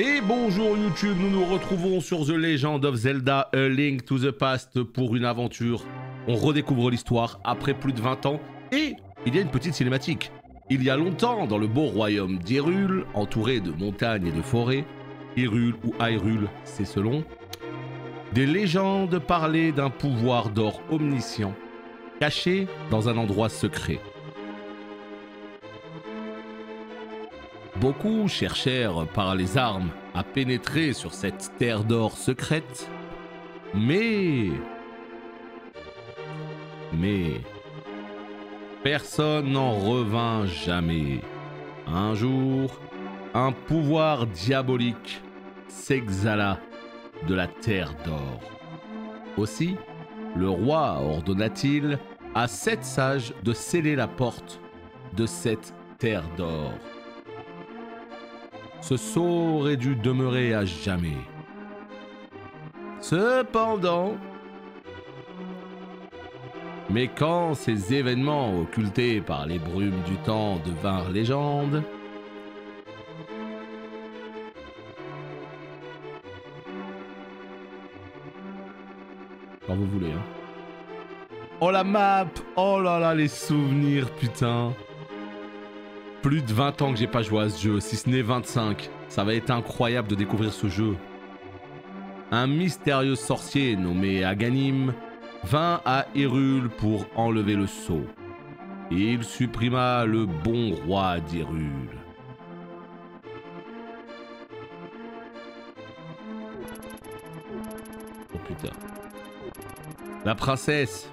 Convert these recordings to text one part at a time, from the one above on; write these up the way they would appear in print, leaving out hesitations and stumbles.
Et bonjour YouTube, nous nous retrouvons sur The Legend of Zelda A Link to the Past pour une aventure. On redécouvre l'histoire après plus de 20 ans et il y a une petite cinématique. Il y a longtemps, dans le beau royaume d'Hyrule, entouré de montagnes et de forêts, Hyrule ou Hyrule, c'est selon, des légendes parlaient d'un pouvoir d'or omniscient, caché dans un endroit secret. Beaucoup cherchèrent par les armes à pénétrer sur cette terre d'or secrète, mais personne n'en revint jamais. Un jour, un pouvoir diabolique s'exhala de la terre d'or. Aussi, le roi ordonna-t-il à 7 sages de sceller la porte de cette terre d'or. Ce sceau aurait dû demeurer à jamais. Cependant, mais quand ces événements occultés par les brumes du temps devinrent légende, quand vous voulez, hein. Oh la map! Oh là là, les souvenirs, putain! Plus de 20 ans que j'ai pas joué à ce jeu, si ce n'est 25. Ça va être incroyable de découvrir ce jeu. Un mystérieux sorcier nommé Aghanim vint à Hyrule pour enlever le sceau. Il supprima le bon roi d'Hyrule. Oh putain. La princesse.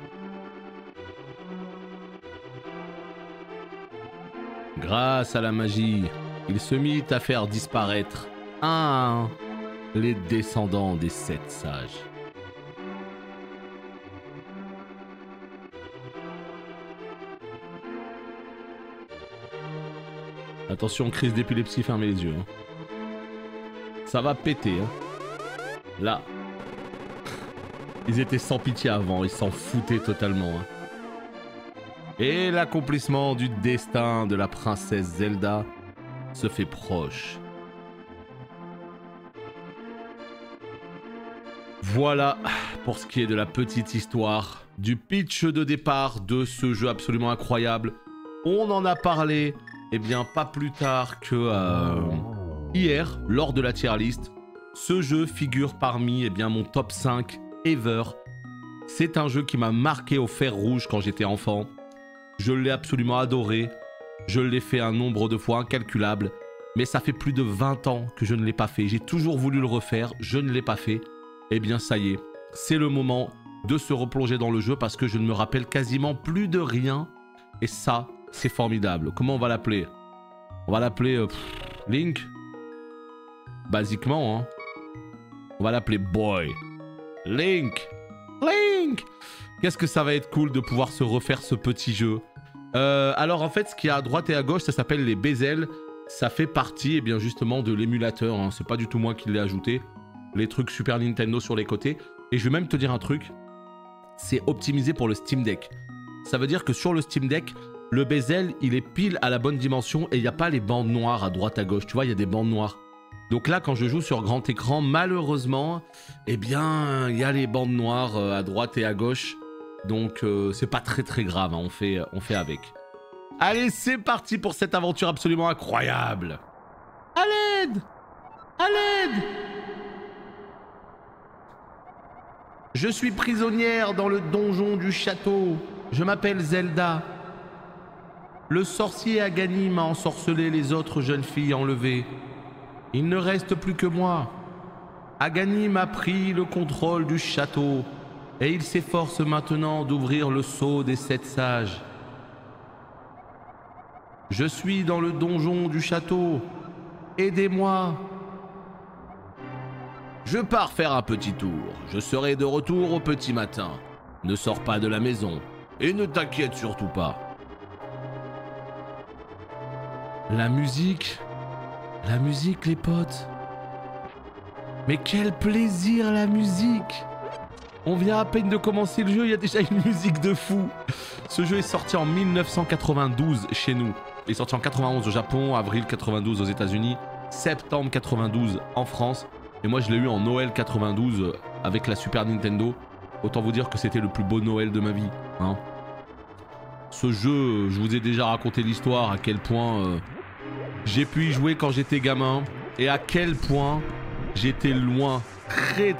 Grâce à la magie, il se mit à faire disparaître un à un les descendants des 7 sages. Attention, crise d'épilepsie, fermez les yeux. Hein. Ça va péter. Hein. Là. Ils étaient sans pitié avant, ils s'en foutaient totalement. Hein. Et l'accomplissement du destin de la princesse Zelda se fait proche. Voilà pour ce qui est de la petite histoire, du pitch de départ de ce jeu absolument incroyable. On en a parlé, eh bien pas plus tard que hier, lors de la tier list. Ce jeu figure parmi mon top 5 ever. C'est un jeu qui m'a marqué au fer rouge quand j'étais enfant. Je l'ai absolument adoré, je l'ai fait un nombre de fois incalculable, mais ça fait plus de 20 ans que je ne l'ai pas fait. J'ai toujours voulu le refaire, je ne l'ai pas fait. Eh bien ça y est, c'est le moment de se replonger dans le jeu parce que je ne me rappelle quasiment plus de rien. Et ça, c'est formidable. Comment on va l'appeler? On va l'appeler Link. Basiquement, hein. On va l'appeler Boy. Link. Link. Qu'est-ce que ça va être cool de pouvoir se refaire ce petit jeu. Alors en fait, ce qu'il y a à droite et à gauche, ça s'appelle les bezels. Ça fait partie justement de l'émulateur. Hein. C'est pas du tout moi qui l'ai ajouté. Les trucs Super Nintendo sur les côtés. Et je vais même te dire un truc. C'est optimisé pour le Steam Deck. Ça veut dire que sur le Steam Deck, le bezel, il est pile à la bonne dimension et il n'y a pas les bandes noires à droite à gauche. Tu vois, il y a des bandes noires. Donc là, quand je joue sur grand écran, malheureusement, il y a les bandes noires à droite et à gauche. Donc c'est pas très grave, hein. on fait avec. Allez, c'est parti pour cette aventure absolument incroyable. À l'aide! À l'aide! Je suis prisonnière dans le donjon du château. Je m'appelle Zelda. Le sorcier Aghanim a ensorcelé les autres jeunes filles enlevées. Il ne reste plus que moi. Aghanim a pris le contrôle du château. Et il s'efforce maintenant d'ouvrir le sceau des 7 sages. Je suis dans le donjon du château. Aidez-moi. Je pars faire un petit tour. Je serai de retour au petit matin. Ne sors pas de la maison. Et ne t'inquiète surtout pas. La musique, les potes. Mais quel plaisir la musique! On vient à peine de commencer le jeu, il y a déjà une musique de fou. Ce jeu est sorti en 1992 chez nous. Il est sorti en 91 au Japon, avril 92 aux États-Unis. septembre 92 en France. Et moi je l'ai eu en Noël 92 avec la Super Nintendo. Autant vous dire que c'était le plus beau Noël de ma vie. Hein. Ce jeu, je vous ai déjà raconté l'histoire, à quel point j'ai pu y jouer quand j'étais gamin. Et à quel point j'étais loin, très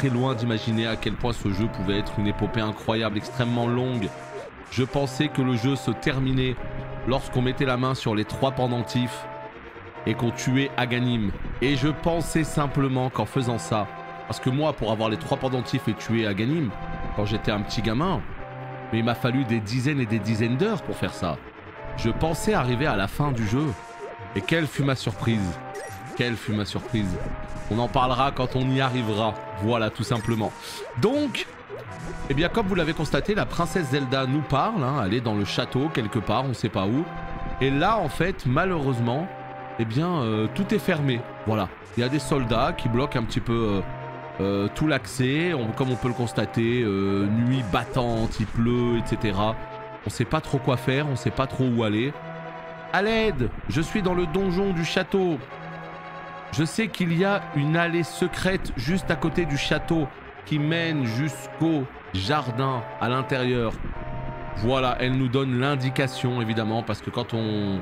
loin d'imaginer à quel point ce jeu pouvait être une épopée incroyable, extrêmement longue. Je pensais que le jeu se terminait lorsqu'on mettait la main sur les 3 pendentifs et qu'on tuait Aghanim. Et je pensais simplement qu'en faisant ça, parce que moi, pour avoir les 3 pendentifs et tuer Aghanim, quand j'étais un petit gamin, mais il m'a fallu des dizaines et des dizaines d'heures pour faire ça. Je pensais arriver à la fin du jeu. Et quelle fut ma surprise? Quelle fut ma surprise? On en parlera quand on y arrivera. Voilà, tout simplement. Donc, eh bien, comme vous l'avez constaté, la princesse Zelda nous parle. Hein, elle est dans le château, quelque part, on ne sait pas où. Et là, en fait, malheureusement, eh bien, tout est fermé. Voilà. Il y a des soldats qui bloquent un petit peu tout l'accès. Comme on peut le constater, nuit battante, il pleut, etc. On ne sait pas trop quoi faire, on ne sait pas trop où aller. À l'aide, je suis dans le donjon du château. Je sais qu'il y a une allée secrète juste à côté du château qui mène jusqu'au jardin à l'intérieur. Voilà, elle nous donne l'indication évidemment parce que quand on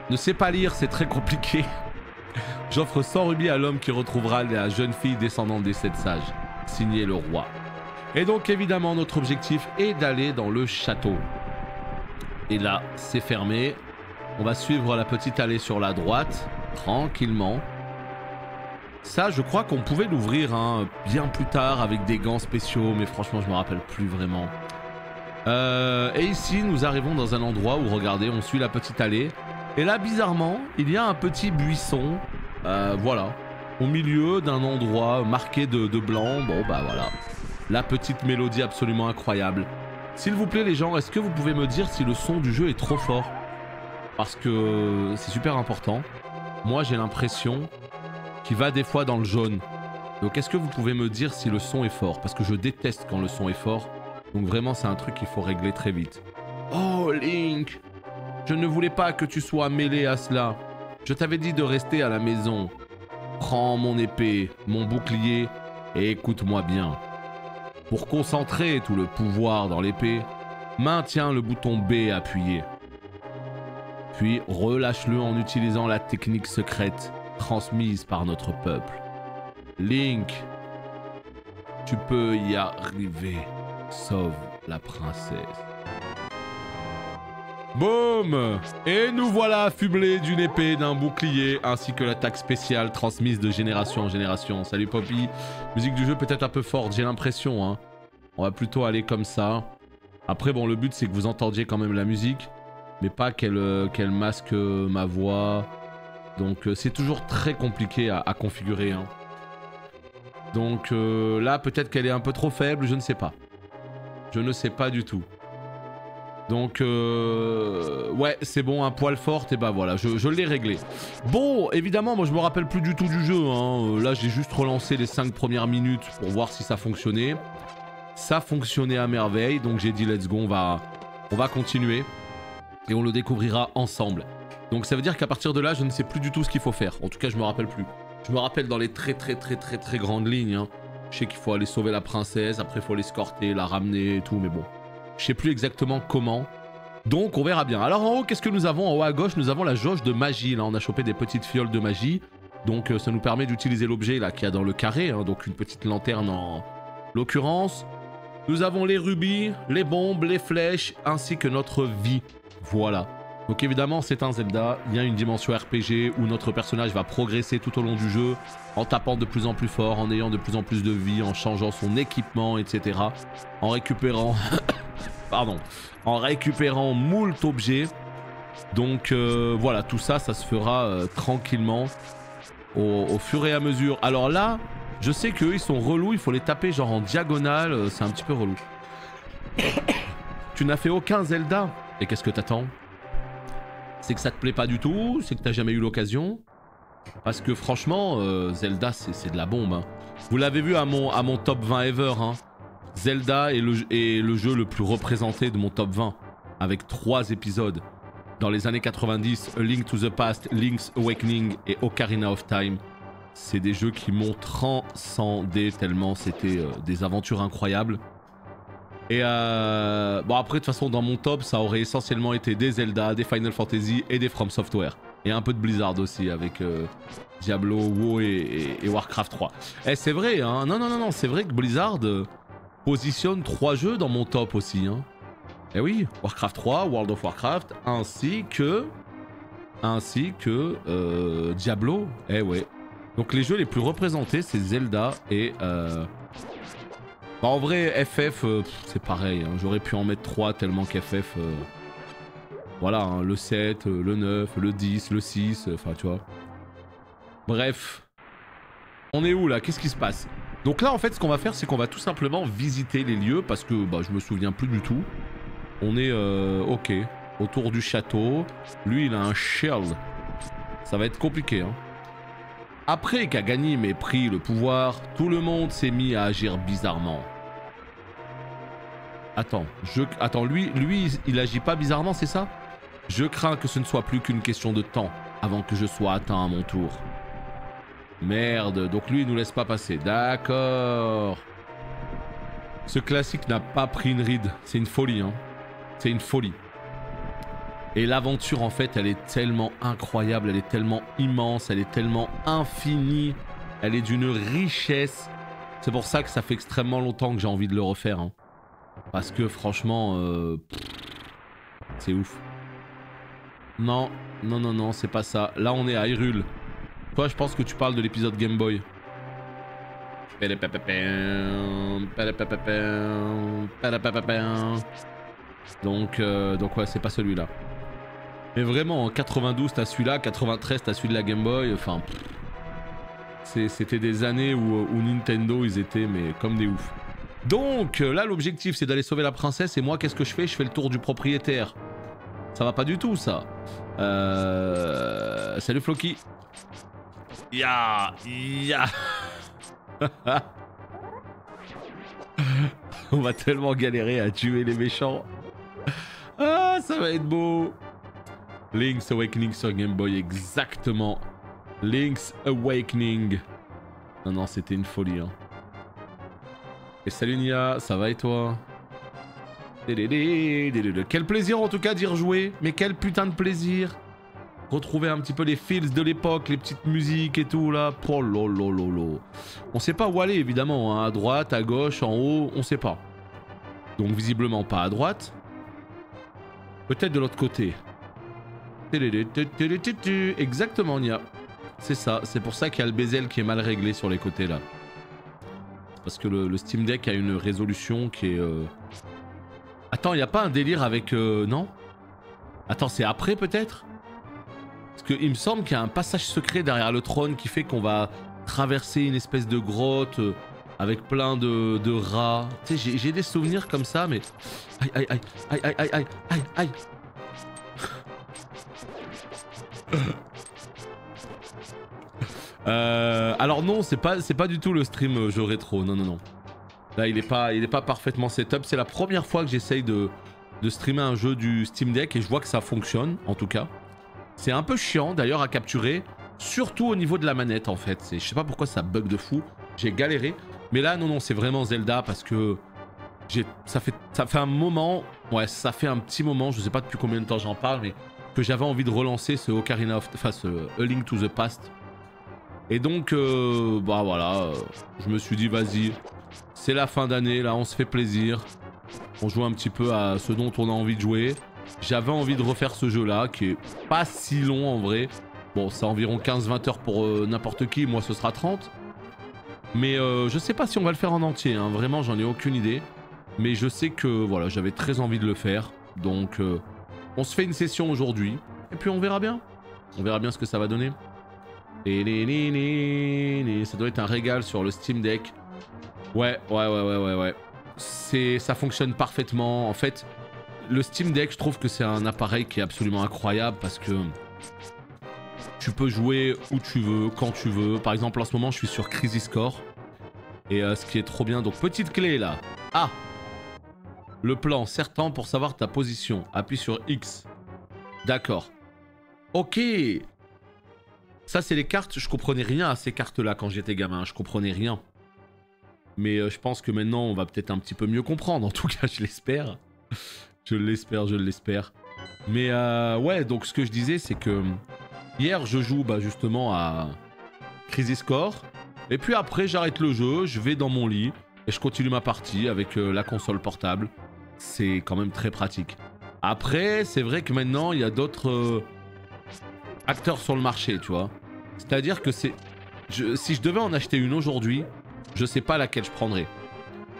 ne sait pas lire, c'est très compliqué. J'offre 100 rubis à l'homme qui retrouvera la jeune fille descendante des 7 sages. Signé le roi. Et donc évidemment notre objectif est d'aller dans le château. Et là, c'est fermé. On va suivre la petite allée sur la droite, tranquillement. Ça, je crois qu'on pouvait l'ouvrir hein, bien plus tard avec des gants spéciaux, mais franchement, je me rappelle plus vraiment. Et ici, nous arrivons dans un endroit où, regardez, on suit la petite allée. Et là, bizarrement, il y a un petit buisson, voilà, au milieu d'un endroit marqué de blanc. Bon, bah voilà, la petite mélodie absolument incroyable. S'il vous plaît, les gens, est-ce que vous pouvez me dire si le son du jeu est trop fort ? Parce que c'est super important. Moi, j'ai l'impression qu'il va des fois dans le jaune. Donc, est-ce que vous pouvez me dire si le son est fort? Parce que je déteste quand le son est fort. Donc, vraiment, c'est un truc qu'il faut régler très vite. Oh, Link! Je ne voulais pas que tu sois mêlé à cela. Je t'avais dit de rester à la maison. Prends mon épée, mon bouclier, et écoute-moi bien. Pour concentrer tout le pouvoir dans l'épée, maintiens le bouton B appuyé. Puis relâche-le en utilisant la technique secrète transmise par notre peuple. Link, tu peux y arriver. Sauve la princesse. Boum! Et nous voilà affublés d'une épée, d'un bouclier, ainsi que l'attaque spéciale transmise de génération en génération. Salut Poppy. Musique du jeu peut-être un peu forte, j'ai l'impression. Hein. On va plutôt aller comme ça. Après, bon, le but c'est que vous entendiez quand même la musique. Mais pas qu'elle masque ma voix. Donc c'est toujours très compliqué à configurer. Hein. Donc là, peut-être qu'elle est un peu trop faible, je ne sais pas. Je ne sais pas du tout. Donc ouais, c'est bon, un poil fort, et bah voilà, je l'ai réglé. Bon, évidemment, moi je me rappelle plus du tout du jeu. Hein. Là, j'ai juste relancé les 5 premières minutes pour voir si ça fonctionnait. Ça fonctionnait à merveille, donc j'ai dit let's go, on va continuer. Et on le découvrira ensemble. Donc ça veut dire qu'à partir de là, je ne sais plus du tout ce qu'il faut faire. En tout cas, je me rappelle plus. Je me rappelle dans les très grandes lignes. Hein. Je sais qu'il faut aller sauver la princesse, après il faut l'escorter, la ramener et tout, mais bon. Je sais plus exactement comment. Donc on verra bien. Alors en haut, qu'est-ce que nous avons? En haut à gauche, nous avons la jauge de magie. Là, on a chopé des petites fioles de magie. Donc ça nous permet d'utiliser l'objet là qu'il y a dans le carré. Hein, donc une petite lanterne en l'occurrence. Nous avons les rubis, les bombes, les flèches, ainsi que notre vie. Voilà. Donc évidemment, c'est un Zelda. Il y a une dimension RPG où notre personnage va progresser tout au long du jeu en tapant de plus en plus fort, en ayant de plus en plus de vie, en changeant son équipement, etc. En récupérant... Pardon. En récupérant moult objets. Donc voilà, tout ça, ça se fera tranquillement au fur et à mesure. Alors là, je sais qu'eux, ils sont relous. Il faut les taper genre en diagonale. C'est un petit peu relou. Tu n'as fait aucun Zelda. Et qu'est-ce que t'attends? C'est que ça te plaît pas du tout? C'est que t'as jamais eu l'occasion? Parce que franchement, Zelda, c'est de la bombe. Hein. Vous l'avez vu à mon top 20 ever. Hein. Zelda est le jeu le plus représenté de mon top 20. Avec 3 épisodes. dans les années 90, A Link to the Past, Link's Awakening et Ocarina of Time, c'est des jeux qui m'ont transcendé tellement c'était des aventures incroyables. Et bon après de toute façon dans mon top ça aurait essentiellement été des Zelda, des Final Fantasy et des From Software. Et un peu de Blizzard aussi avec Diablo, WoW et Warcraft 3. Eh c'est vrai hein, non c'est vrai que Blizzard positionne 3 jeux dans mon top aussi hein. Eh oui, Warcraft 3, World of Warcraft, ainsi que Diablo, eh ouais. Donc les jeux les plus représentés c'est Zelda et bah en vrai FF c'est pareil, hein. J'aurais pu en mettre 3 tellement qu'FF voilà, hein, le 7, le 9, le 10, le 6, enfin tu vois. Bref, on est où là? Qu'est-ce qui se passe? Donc là en fait ce qu'on va faire c'est qu'on va tout simplement visiter les lieux parce que bah, je me souviens plus du tout. On est ok, autour du château. Lui il a un shield. Ça va être compliqué hein. Après qu'Aganim ait pris le pouvoir, tout le monde s'est mis à agir bizarrement. Attends, lui il agit pas bizarrement c'est ça? Je crains que ce ne soit plus qu'une question de temps avant que je sois atteint à mon tour. Merde, donc lui il nous laisse pas passer, d'accord. Ce classique n'a pas pris une ride, c'est une folie hein. C'est une folie. Et l'aventure en fait elle est tellement incroyable, elle est tellement immense, elle est tellement infinie, elle est d'une richesse. C'est pour ça que ça fait extrêmement longtemps que j'ai envie de le refaire hein. Parce que franchement c'est ouf. Non, c'est pas ça. Là on est à Hyrule. Toi je pense que tu parles de l'épisode Game Boy. Donc ouais c'est pas celui-là. Mais vraiment en 92 t'as celui-là, 93 t'as celui de la Game Boy, enfin... C'était des années où Nintendo ils étaient mais comme des oufs. Donc là l'objectif c'est d'aller sauver la princesse et moi qu'est-ce que je fais? Je fais le tour du propriétaire. Ça va pas du tout ça. Salut Floki. Ya. On va tellement galérer à tuer les méchants. Ah ça va être beau. Link's Awakening sur Game Boy, exactement. Link's Awakening. Non c'était une folie hein. Et salut Nia, ça va et toi? Quel plaisir en tout cas d'y rejouer. Mais quel putain de plaisir. Retrouver un petit peu les feels de l'époque, les petites musiques et tout là. Oh lolololo. On sait pas où aller évidemment, hein. À droite, à gauche, en haut, on sait pas. Donc visiblement pas à droite. Peut-être de l'autre côté. Exactement Nia. C'est ça, c'est pour ça qu'il y a le bezel qui est mal réglé sur les côtés là. Parce que le Steam Deck a une résolution qui est... Attends, il n'y a pas un délire avec... non? Attends, c'est après peut-être? Parce qu'il me semble qu'il y a un passage secret derrière le trône qui fait qu'on va traverser une espèce de grotte avec plein de rats. Tu sais, j'ai des souvenirs comme ça, mais... Aïe, aïe, aïe, aïe, aïe, aïe, aïe, aïe. Alors non, c'est pas du tout le stream jeu rétro, non. Là il est pas parfaitement setup, c'est la première fois que j'essaye de streamer un jeu du Steam Deck et je vois que ça fonctionne en tout cas. C'est un peu chiant d'ailleurs à capturer, surtout au niveau de la manette en fait. Je sais pas pourquoi ça bug de fou, j'ai galéré. Mais là non, c'est vraiment Zelda parce que ça fait un moment, ouais ça fait un petit moment, je sais pas depuis combien de temps j'en parle, mais que j'avais envie de relancer ce Ocarina of... Enfin ce A Link to the Past. Et donc, bah voilà, je me suis dit vas-y, c'est la fin d'année, là on se fait plaisir. On joue un petit peu à ce dont on a envie de jouer. J'avais envie de refaire ce jeu-là, qui est pas si long en vrai. Bon, c'est environ 15-20 heures pour n'importe qui, moi ce sera 30. Mais je sais pas si on va le faire en entier, hein. Vraiment j'en ai aucune idée. Mais je sais que voilà, j'avais très envie de le faire. Donc on se fait une session aujourd'hui, et puis on verra bien. On verra bien ce que ça va donner. Ça doit être un régal sur le Steam Deck. Ouais. Ça fonctionne parfaitement. En fait, le Steam Deck, je trouve que c'est un appareil qui est absolument incroyable parce que tu peux jouer où tu veux, quand tu veux. Par exemple, en ce moment, je suis sur Crisis Core. Et ce qui est trop bien, donc petite clé là. Ah! Le plan, certain pour savoir ta position. Appuie sur X. D'accord. Ok. Ça, c'est les cartes. Je comprenais rien à ces cartes-là quand j'étais gamin. Je comprenais rien. Mais je pense que maintenant, on va peut-être un petit peu mieux comprendre. En tout cas, je l'espère. Je l'espère, je l'espère. Mais ouais, donc ce que je disais, c'est que hier, je joue justement à Crisis Core. Et puis après, j'arrête le jeu, je vais dans mon lit et je continue ma partie avec la console portable. C'est quand même très pratique. Après, c'est vrai que maintenant, il y a d'autres acteurs sur le marché, tu vois. C'est-à-dire que si je devais en acheter une aujourd'hui, je sais pas laquelle je prendrais.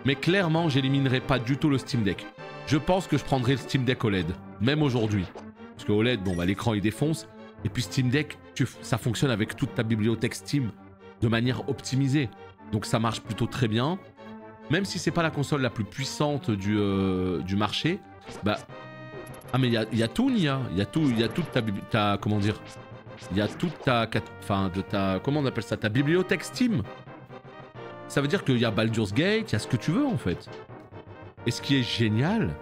Mais clairement, j'éliminerais pas du tout le Steam Deck. Je pense que je prendrais le Steam Deck OLED, même aujourd'hui. Parce que OLED, bon l'écran il défonce. Et puis Steam Deck, ça fonctionne avec toute ta bibliothèque Steam de manière optimisée. Donc ça marche plutôt très bien. Même si c'est pas la console la plus puissante du marché, ah mais il y a tout, Nia. Il y a toute ta comment dire. Il y a toute ta comment on appelle ça, ta bibliothèque Steam. Ça veut dire qu'il y a Baldur's Gate, il y a ce que tu veux en fait. Et ce qui est génial,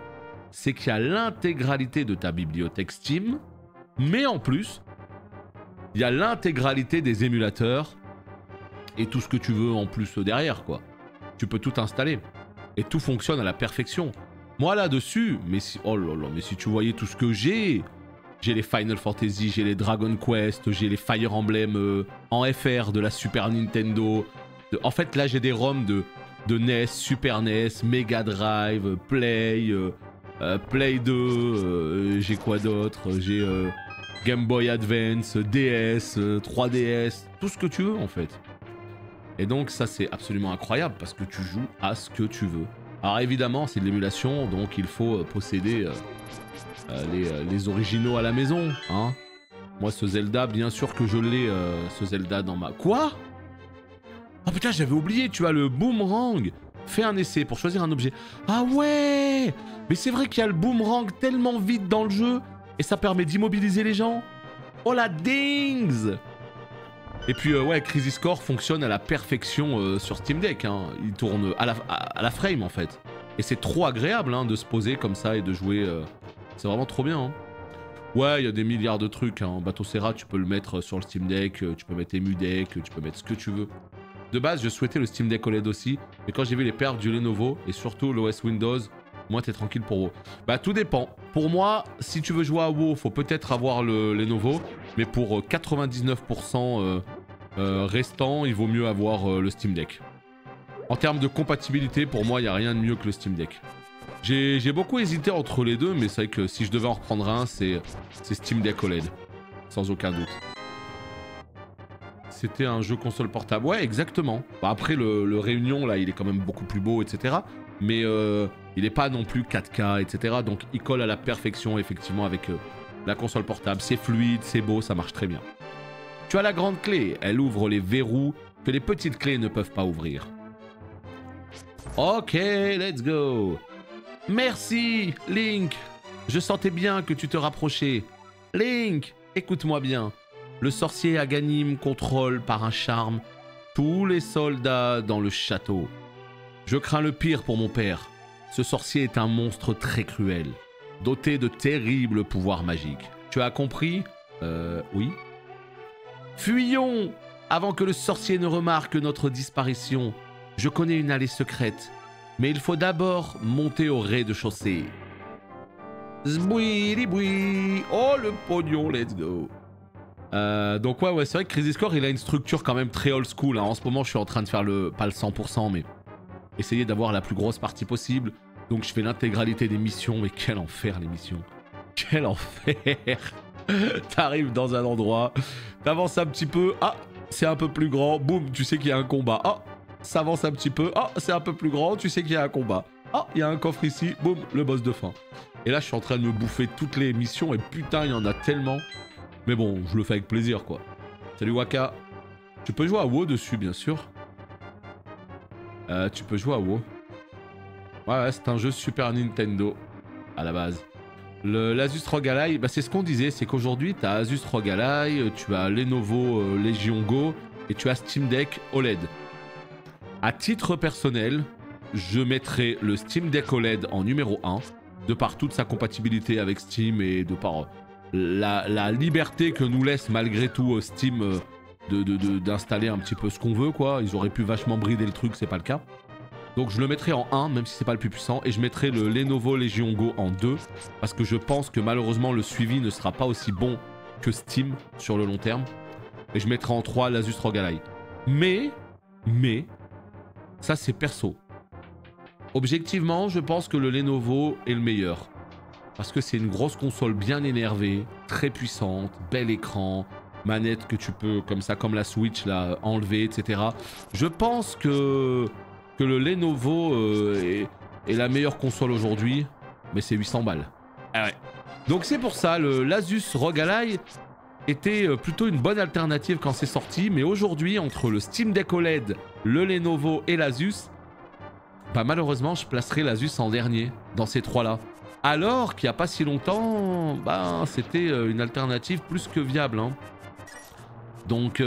c'est qu'il y a l'intégralité de ta bibliothèque Steam, mais en plus, il y a l'intégralité des émulateurs et tout ce que tu veux en plus derrière, quoi. Tu peux tout installer. Et tout fonctionne à la perfection. Moi là-dessus, oh là là, mais si tu voyais tout ce que j'ai les Final Fantasy, j'ai les Dragon Quest, j'ai les Fire Emblem en FR de la Super Nintendo. En fait, là, j'ai des ROM de NES, Super NES, Mega Drive, Play, Play 2, j'ai quoi d'autre? J'ai Game Boy Advance, DS, 3DS, tout ce que tu veux en fait. Et donc ça c'est absolument incroyable parce que tu joues à ce que tu veux. Alors évidemment c'est de l'émulation, donc il faut posséder les originaux à la maison. Hein. Moi ce Zelda, bien sûr que je l'ai, ce Zelda dans ma... Quoi? Oh putain, j'avais oublié, tu as le boomerang. Fais un essai pour choisir un objet. Ah ouais! Mais c'est vrai qu'il y a le boomerang tellement vite dans le jeu et ça permet d'immobiliser les gens. Oh la dings! Et puis ouais, Crisis Core fonctionne à la perfection sur Steam Deck. Hein. Il tourne à la frame en fait. Et c'est trop agréable hein, de se poser comme ça et de jouer. C'est vraiment trop bien. Hein. Ouais, il y a des milliards de trucs. Hein. Batocera, tu peux le mettre sur le Steam Deck, tu peux mettre EmuDeck, tu peux mettre ce que tu veux. De base, je souhaitais le Steam Deck OLED aussi, mais quand j'ai vu les perfs du Lenovo et surtout l'OS Windows, moi t'es tranquille pour WoW. Bah tout dépend. Pour moi, si tu veux jouer à WoW, faut peut-être avoir le Lenovo, mais pour 99% restant, il vaut mieux avoir le Steam Deck. En termes de compatibilité, pour moi, il n'y a rien de mieux que le Steam Deck. J'ai beaucoup hésité entre les deux, mais c'est vrai que si je devais en reprendre un, c'est Steam Deck OLED, sans aucun doute. C'était un jeu console portable. Ouais, exactement. Bah après, le Réunion, là, il est quand même beaucoup plus beau, etc. Mais il n'est pas non plus 4K, etc. Donc, il colle à la perfection, effectivement, avec la console portable. C'est fluide, c'est beau, ça marche très bien. Tu as la grande clé. Elle ouvre les verrous que les petites clés ne peuvent pas ouvrir. Ok, let's go. Merci, Link. Je sentais bien que tu te rapprochais. Link, écoute-moi bien. Le sorcier Aghanim contrôle par un charme tous les soldats dans le château. Je crains le pire pour mon père. Ce sorcier est un monstre très cruel, doté de terribles pouvoirs magiques. Tu as compris? Oui. Fuyons avant que le sorcier ne remarque notre disparition. Je connais une allée secrète, mais il faut d'abord monter au rez-de-chaussée. Zbouiri-boui. Oh le pognon, let's go. Donc ouais, c'est vrai que Crisis Core il a une structure quand même très old school. Hein. En ce moment je suis en train de faire pas le 100% mais essayer d'avoir la plus grosse partie possible. Donc je fais l'intégralité des missions. Mais quel enfer les missions. Quel enfer. T'arrives dans un endroit, t'avances un petit peu, ah c'est un peu plus grand, boum tu sais qu'il y a un combat, ah ça avance un petit peu, ah c'est un peu plus grand, tu sais qu'il y a un combat, ah il y a un coffre ici, boum le boss de fin. Et là je suis en train de me bouffer toutes les missions et putain il y en a tellement. Mais bon, je le fais avec plaisir, quoi. Salut Waka. Tu peux jouer à WoW dessus, bien sûr. Tu peux jouer à WoW. Ouais, c'est un jeu Super Nintendo, à la base. L'Asus ROG Ally, bah c'est ce qu'on disait, c'est qu'aujourd'hui, tu as Asus ROG Ally, tu as Lenovo Legion Go, et tu as Steam Deck OLED. À titre personnel, je mettrai le Steam Deck OLED en numéro 1, de par toute sa compatibilité avec Steam et de par la liberté que nous laisse malgré tout Steam d'installer un petit peu ce qu'on veut, quoi. Ils auraient pu vachement brider le truc, c'est pas le cas. Donc je le mettrai en 1, même si c'est pas le plus puissant, et je mettrai le Lenovo Legion Go en 2, parce que je pense que malheureusement le suivi ne sera pas aussi bon que Steam sur le long terme. Et je mettrai en 3 l'Asus ROG Ally. Mais, ça c'est perso. Objectivement, je pense que le Lenovo est le meilleur. Parce que c'est une grosse console bien énervée, très puissante, bel écran, manette que tu peux, comme ça, comme la Switch, là, enlever, etc. Je pense que le Lenovo est la meilleure console aujourd'hui, mais c'est 800 balles. Ah ouais. Donc c'est pour ça, l'Asus ROG Ally était plutôt une bonne alternative quand c'est sorti, mais aujourd'hui, entre le Steam Deck OLED, le Lenovo et l'Asus, bah malheureusement, je placerai l'Asus en dernier, dans ces trois-là. Alors qu'il n'y a pas si longtemps, bah, c'était une alternative plus que viable. Hein. Donc,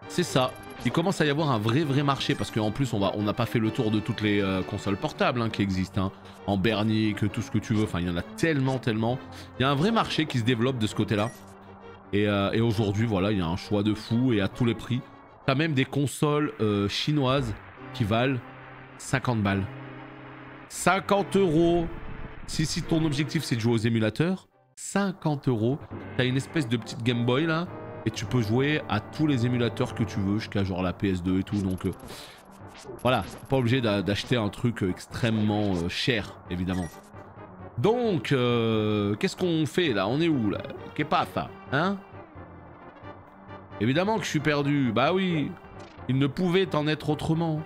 c'est ça. Il commence à y avoir un vrai marché, parce qu'en plus, on n'a pas fait le tour de toutes les consoles portables hein, qui existent. Hein. En Bernic, tout ce que tu veux, enfin, il y en a tellement. Il y a un vrai marché qui se développe de ce côté-là. Et aujourd'hui, voilà, il y a un choix de fou et à tous les prix. T'as même des consoles chinoises qui valent 50 balles. 50 €. Si ton objectif c'est de jouer aux émulateurs, 50 €, t'as une espèce de petite Game Boy là, et tu peux jouer à tous les émulateurs que tu veux, jusqu'à genre la PS2 et tout, donc voilà, pas obligé d'acheter un truc extrêmement cher, évidemment. Donc, qu'est-ce qu'on fait là? On est où là? Qu'est pas ça? Hein? Évidemment que je suis perdu, bah oui, il ne pouvait en être autrement.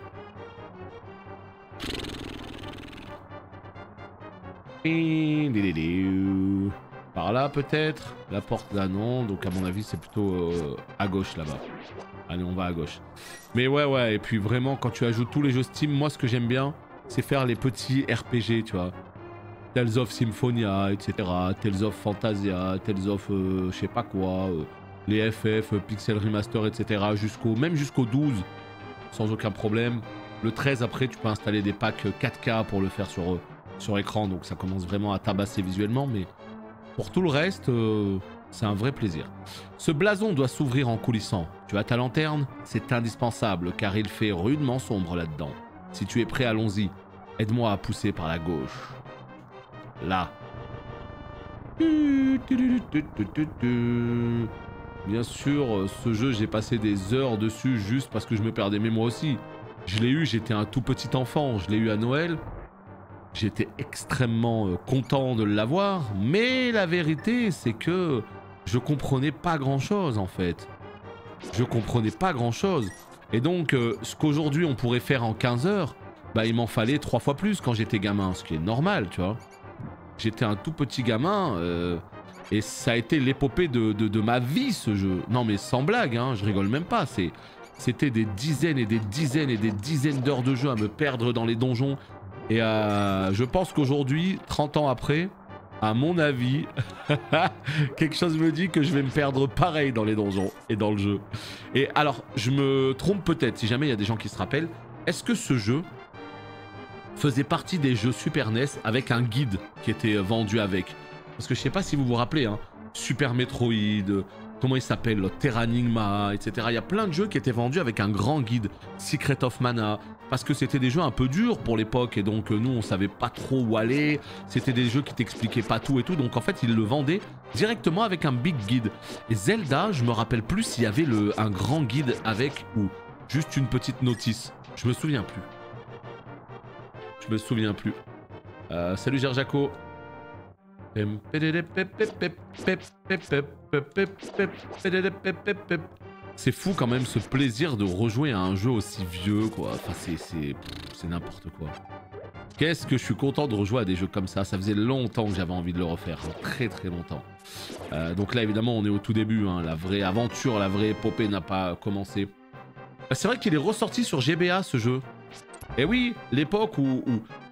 Par là peut-être. La porte là non. Donc à mon avis c'est plutôt à gauche là-bas. Allez on va à gauche. Mais ouais et puis vraiment quand tu ajoutes tous les jeux Steam, moi ce que j'aime bien c'est faire les petits RPG tu vois. Tales of Symphonia etc. Tales of Fantasia, Tales of je sais pas quoi. Les FF, Pixel Remaster etc. Même jusqu'au 12 sans aucun problème. Le 13 après tu peux installer des packs 4K pour le faire sur écran, donc ça commence vraiment à tabasser visuellement, mais pour tout le reste, c'est un vrai plaisir. Ce blason doit s'ouvrir en coulissant. Tu as ta lanterne? C'est indispensable, car il fait rudement sombre là-dedans. Si tu es prêt, allons-y. Aide-moi à pousser par la gauche. Là. Bien sûr, ce jeu, j'ai passé des heures dessus juste parce que je me perdais, mais moi aussi. Je l'ai eu, j'étais un tout petit enfant, je l'ai eu à Noël. J'étais extrêmement content de l'avoir, mais la vérité, c'est que je comprenais pas grand-chose, en fait. Je comprenais pas grand-chose. Et donc, ce qu'aujourd'hui, on pourrait faire en 15 heures, bah, il m'en fallait 3 fois plus quand j'étais gamin, ce qui est normal, tu vois. J'étais un tout petit gamin, et ça a été l'épopée de ma vie, ce jeu. Non, mais sans blague, hein, je rigole même pas. C'était des dizaines et des dizaines et des dizaines d'heures de jeu à me perdre dans les donjons. Et je pense qu'aujourd'hui, 30 ans après, à mon avis, quelque chose me dit que je vais me perdre pareil dans les donjons et dans le jeu. Et alors, je me trompe peut-être, si jamais il y a des gens qui se rappellent, est-ce que ce jeu faisait partie des jeux Super NES avec un guide qui était vendu avec? Parce que je sais pas si vous vous rappelez, hein, Super Metroid, comment il s'appelle, Terranigma, etc. Il y a plein de jeux qui étaient vendus avec un grand guide, Secret of Mana, parce que c'était des jeux un peu durs pour l'époque et donc nous on savait pas trop où aller, c'était des jeux qui t'expliquaient pas tout et tout, donc en fait ils le vendaient directement avec un big guide. Et Zelda, je me rappelle plus s'il y avait un grand guide avec ou juste une petite notice, je me souviens plus. Salut Gerjaco. C'est fou quand même ce plaisir de rejouer à un jeu aussi vieux quoi. Enfin c'est n'importe quoi. Qu'est-ce que je suis content de rejouer à des jeux comme ça. Ça faisait longtemps que j'avais envie de le refaire. Très longtemps. Donc là évidemment on est au tout début. Hein. La vraie aventure, la vraie épopée n'a pas commencé. C'est vrai qu'il est ressorti sur GBA ce jeu. Et oui, l'époque où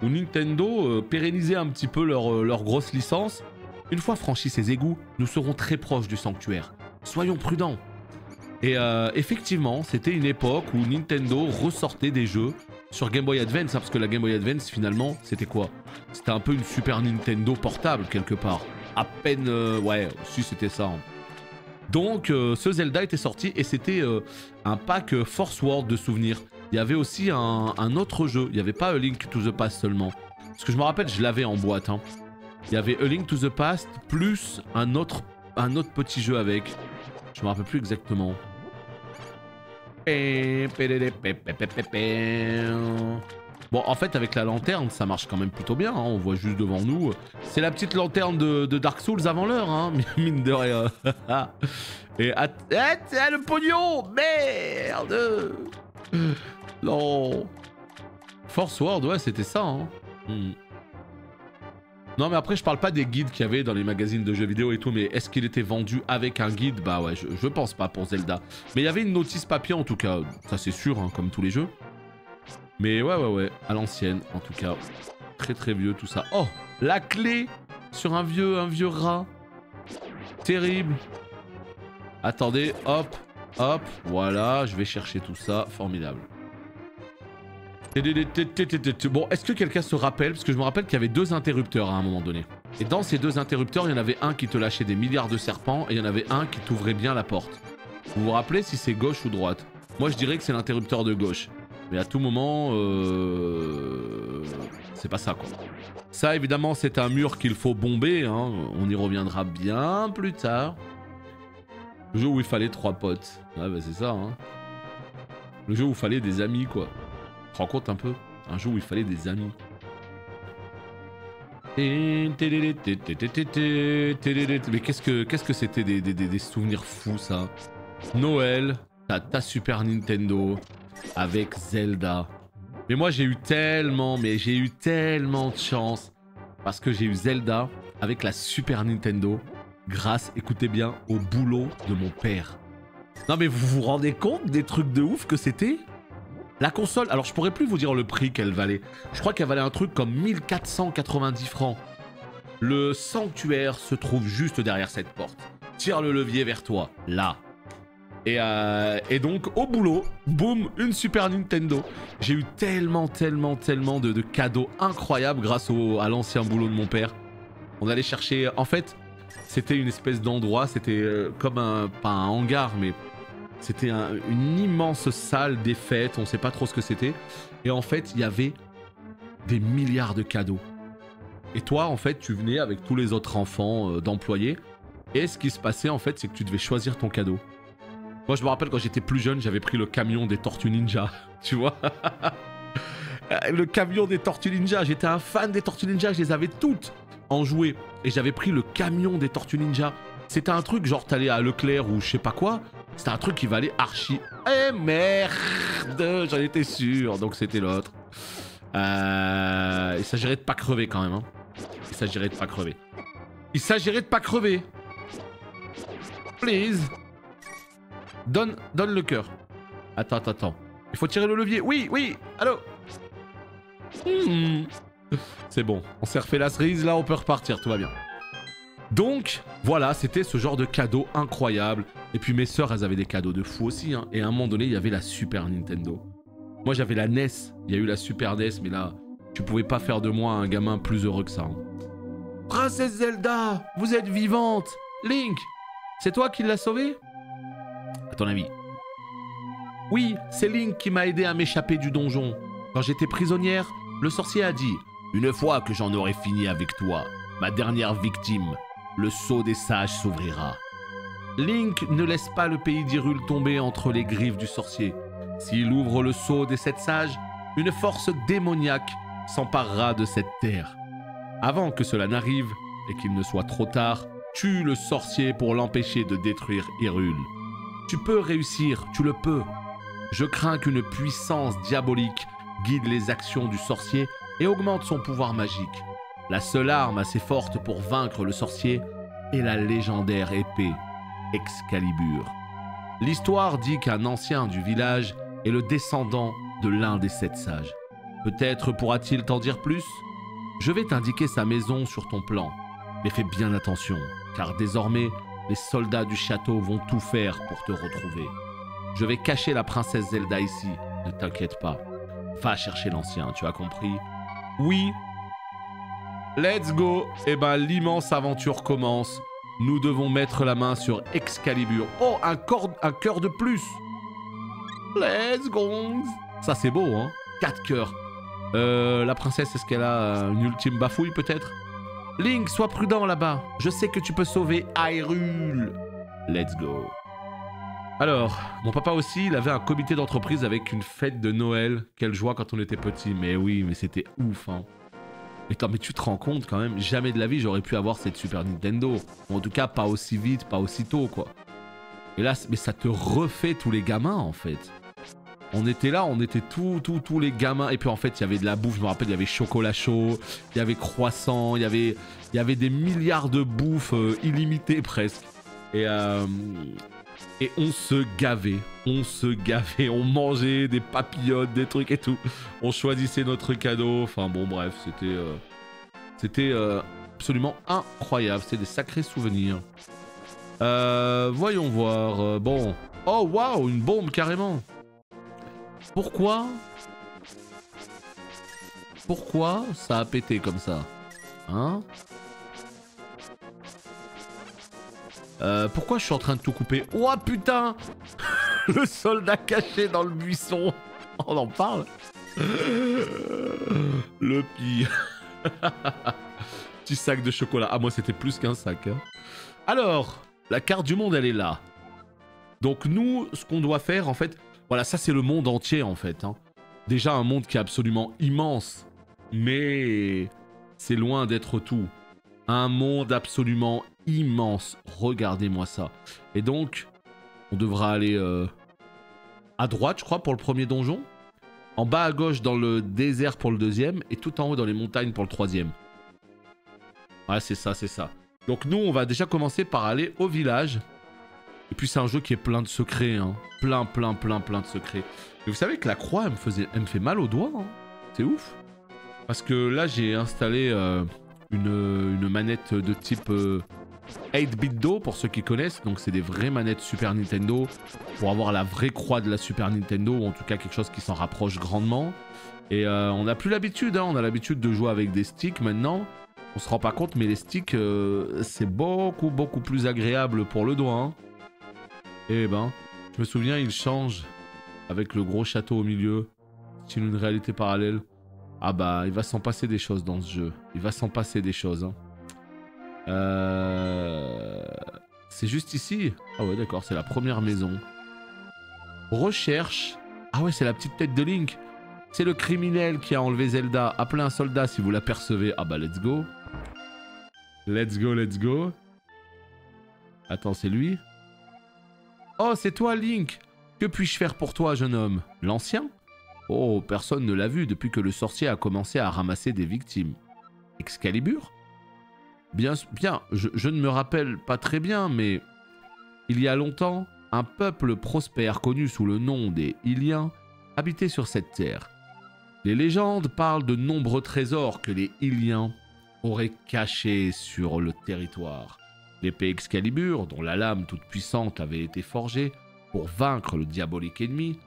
Nintendo pérennisait un petit peu leur grosse licence. Une fois franchis ces égouts, nous serons très proches du sanctuaire. Soyons prudents. Et effectivement, c'était une époque où Nintendo ressortait des jeux sur Game Boy Advance, hein, parce que la Game Boy Advance, finalement, c'était quoi? C'était un peu une Super Nintendo portable, quelque part. à peine... ouais, si c'était ça. Hein. Donc ce Zelda était sorti et c'était un pack Force World de souvenirs. Il y avait aussi un autre jeu, il n'y avait pas A Link to the Past seulement. Parce que je me rappelle, je l'avais en boîte. Hein. Il y avait A Link to the Past plus un autre petit jeu avec. Je me rappelle plus exactement. Bon, en fait, avec la lanterne, ça marche quand même plutôt bien. Hein. On voit juste devant nous. C'est la petite lanterne de Dark Souls avant l'heure, hein, mine de rien. Et le pognon, merde. Non. Force World, ouais, c'était ça. Hein. Non, mais après, je parle pas des guides qu'il y avait dans les magazines de jeux vidéo et tout, mais est-ce qu'il était vendu avec un guide? Bah ouais, je pense pas pour Zelda. Mais il y avait une notice papier en tout cas, ça c'est sûr, hein, comme tous les jeux. Mais ouais, à l'ancienne en tout cas. Très très vieux tout ça. Oh, la clé sur un vieux rat. Terrible. Attendez, hop, voilà, je vais chercher tout ça, formidable. Bon, est-ce que quelqu'un se rappelle? Parce que je me rappelle qu'il y avait 2 interrupteurs à un moment donné. Et dans ces 2 interrupteurs, il y en avait un qui te lâchait des milliards de serpents et il y en avait un qui t'ouvrait bien la porte. Vous vous rappelez si c'est gauche ou droite? Moi, je dirais que c'est l'interrupteur de gauche. Mais à tout moment, c'est pas ça, quoi. Ça, évidemment, c'est un mur qu'il faut bomber. Hein. On y reviendra bien plus tard. Le jeu où il fallait 3 potes. Ouais, bah c'est ça, hein. Le jeu où il fallait des amis, quoi. Tu te rends compte un peu? Un jeu où il fallait des amis. Mais qu'est-ce que c'était des souvenirs fous, ça. Noël, t'as ta Super Nintendo avec Zelda. Mais moi, j'ai eu tellement de chance. Parce que j'ai eu Zelda avec la Super Nintendo grâce, écoutez bien, au boulot de mon père. Non mais vous vous rendez compte des trucs de ouf que c'était? La console, alors je pourrais plus vous dire le prix qu'elle valait. Je crois qu'elle valait un truc comme 1490 francs. Le sanctuaire se trouve juste derrière cette porte. Tire le levier vers toi, là. Et donc, au boulot, boum, une Super Nintendo. J'ai eu tellement de cadeaux incroyables grâce à l'ancien boulot de mon père. On allait chercher... En fait, c'était une espèce d'endroit, c'était comme un... Pas un hangar, mais... C'était une immense salle des fêtes, on sait pas trop ce que c'était. Et en fait, il y avait des milliards de cadeaux. Et toi, en fait, tu venais avec tous les autres enfants d'employés. Et ce qui se passait, en fait, c'est que tu devais choisir ton cadeau. Moi, je me rappelle quand j'étais plus jeune, j'avais pris le camion des Tortues Ninja. Tu vois? Le camion des Tortues Ninja. J'étais un fan des Tortues Ninja, je les avais toutes en jouet. Et j'avais pris le camion des Tortues Ninja. C'était un truc, genre, t'allais à Leclerc ou je sais pas quoi. C'était un truc qui valait archi... Eh merde, j'en étais sûr. Donc c'était l'autre. Il s'agirait de pas crever quand même. Hein. Il s'agirait de pas crever. Il s'agirait de pas crever. Please. Donne le cœur. Attends. Il faut tirer le levier. Oui. Allô. C'est bon. On s'est refait la cerise. Là, on peut repartir. Tout va bien. Donc, voilà, c'était ce genre de cadeau incroyable. Et puis mes sœurs, elles avaient des cadeaux de fou aussi. Hein. Et à un moment donné, il y avait la Super Nintendo. Moi, j'avais la NES. Il y a eu la Super NES, mais là, tu pouvais pas faire de moi un gamin plus heureux que ça. Hein. Princesse Zelda, vous êtes vivante. Link, c'est toi qui l'as sauvée? À ton avis? Oui, c'est Link qui m'a aidé à m'échapper du donjon. Quand j'étais prisonnière, le sorcier a dit « Une fois que j'en aurai fini avec toi, ma dernière victime, le sceau des sages s'ouvrira. » Link ne laisse pas le pays d'Hyrule tomber entre les griffes du sorcier. S'il ouvre le sceau des 7 sages, une force démoniaque s'emparera de cette terre. Avant que cela n'arrive, et qu'il ne soit trop tard, tue le sorcier pour l'empêcher de détruire Hyrule. Tu peux réussir, tu le peux. Je crains qu'une puissance diabolique guide les actions du sorcier et augmente son pouvoir magique. La seule arme assez forte pour vaincre le sorcier est la légendaire épée Excalibur. L'histoire dit qu'un ancien du village est le descendant de l'un des 7 sages. Peut-être pourra-t-il t'en dire plus? Je vais t'indiquer sa maison sur ton plan, mais fais bien attention, car désormais, les soldats du château vont tout faire pour te retrouver. Je vais cacher la princesse Zelda ici, ne t'inquiète pas. Va chercher l'ancien, tu as compris? Oui. Let's go. Et ben l'immense aventure commence. Nous devons mettre la main sur Excalibur. Oh, un cœur de plus. Let's go. Ça c'est beau, hein. 4 cœurs. La princesse, est-ce qu'elle a une ultime bafouille peut-être? Link, sois prudent là-bas. Je sais que tu peux sauver Hyrule. Let's go. Alors, mon papa aussi, il avait un comité d'entreprise avec une fête de Noël. Quelle joie quand on était petit. Mais oui, mais c'était ouf, hein. Attends, mais tu te rends compte quand même, jamais de la vie j'aurais pu avoir cette Super Nintendo. Ou en tout cas, pas aussi vite, pas aussi tôt, quoi. Et là, mais ça te refait tous les gamins, en fait. On était là, on était tous les gamins. Et puis en fait, il y avait de la bouffe, je me rappelle, il y avait chocolat chaud, il y avait croissant, il y avait des milliards de bouffes illimitées presque. Et on se gavait, on mangeait des papillotes, des trucs et tout. On choisissait notre cadeau, enfin bon bref, c'était absolument incroyable, c'était des sacrés souvenirs. Voyons voir, bon. Oh waouh, une bombe carrément. Pourquoi ça a pété comme ça? Hein? Pourquoi je suis en train de tout couper? Oh putain. Le soldat caché dans le buisson. On en parle? Le pire. Petit sac de chocolat. Ah moi c'était plus qu'un sac. Hein. Alors, la carte du monde elle est là. Donc nous, ce qu'on doit faire en fait... Voilà, ça c'est le monde entier en fait. Hein. Déjà un monde qui est absolument immense. Mais c'est loin d'être tout. Un monde absolument immense. Regardez-moi ça. Et donc, on devra aller à droite, je crois, pour le premier donjon. En bas à gauche dans le désert pour le deuxième. Et tout en haut dans les montagnes pour le troisième. Ouais, c'est ça, c'est ça. Donc nous, on va déjà commencer par aller au village. Et puis c'est un jeu qui est plein de secrets. Hein. Plein de secrets. Et vous savez que la croix, elle me fait mal aux doigts. Hein. C'est ouf. Parce que là, j'ai installé une manette de type 8-bit Do, pour ceux qui connaissent. Donc c'est des vraies manettes Super Nintendo pour avoir la vraie croix de la Super Nintendo, ou en tout cas quelque chose qui s'en rapproche grandement. Et on n'a plus l'habitude, hein. On a l'habitude de jouer avec des sticks maintenant. On se rend pas compte, mais les sticks, c'est beaucoup plus agréable pour le doigt. Hein. Et ben, je me souviens, il change avec le gros château au milieu, style une réalité parallèle. Ah bah, il va s'en passer des choses dans ce jeu. Il va s'en passer des choses. Hein. C'est juste ici. Ah ouais, d'accord, c'est la première maison. Recherche. Ah ouais, c'est la petite tête de Link. C'est le criminel qui a enlevé Zelda. Appelez un soldat si vous l'apercevez. Ah bah, let's go. Let's go. Attends, c'est lui? Oh, c'est toi, Link. Que puis-je faire pour toi, jeune homme? L'ancien? Oh, personne ne l'a vu depuis que le sorcier a commencé à ramasser des victimes. Excalibur? Bien, je ne me rappelle pas très bien, mais... Il y a longtemps, un peuple prospère connu sous le nom des Hyliens habitait sur cette terre. Les légendes parlent de nombreux trésors que les Hyliens auraient cachés sur le territoire. L'épée Excalibur, dont la lame toute puissante avait été forgée pour vaincre le diabolique ennemi,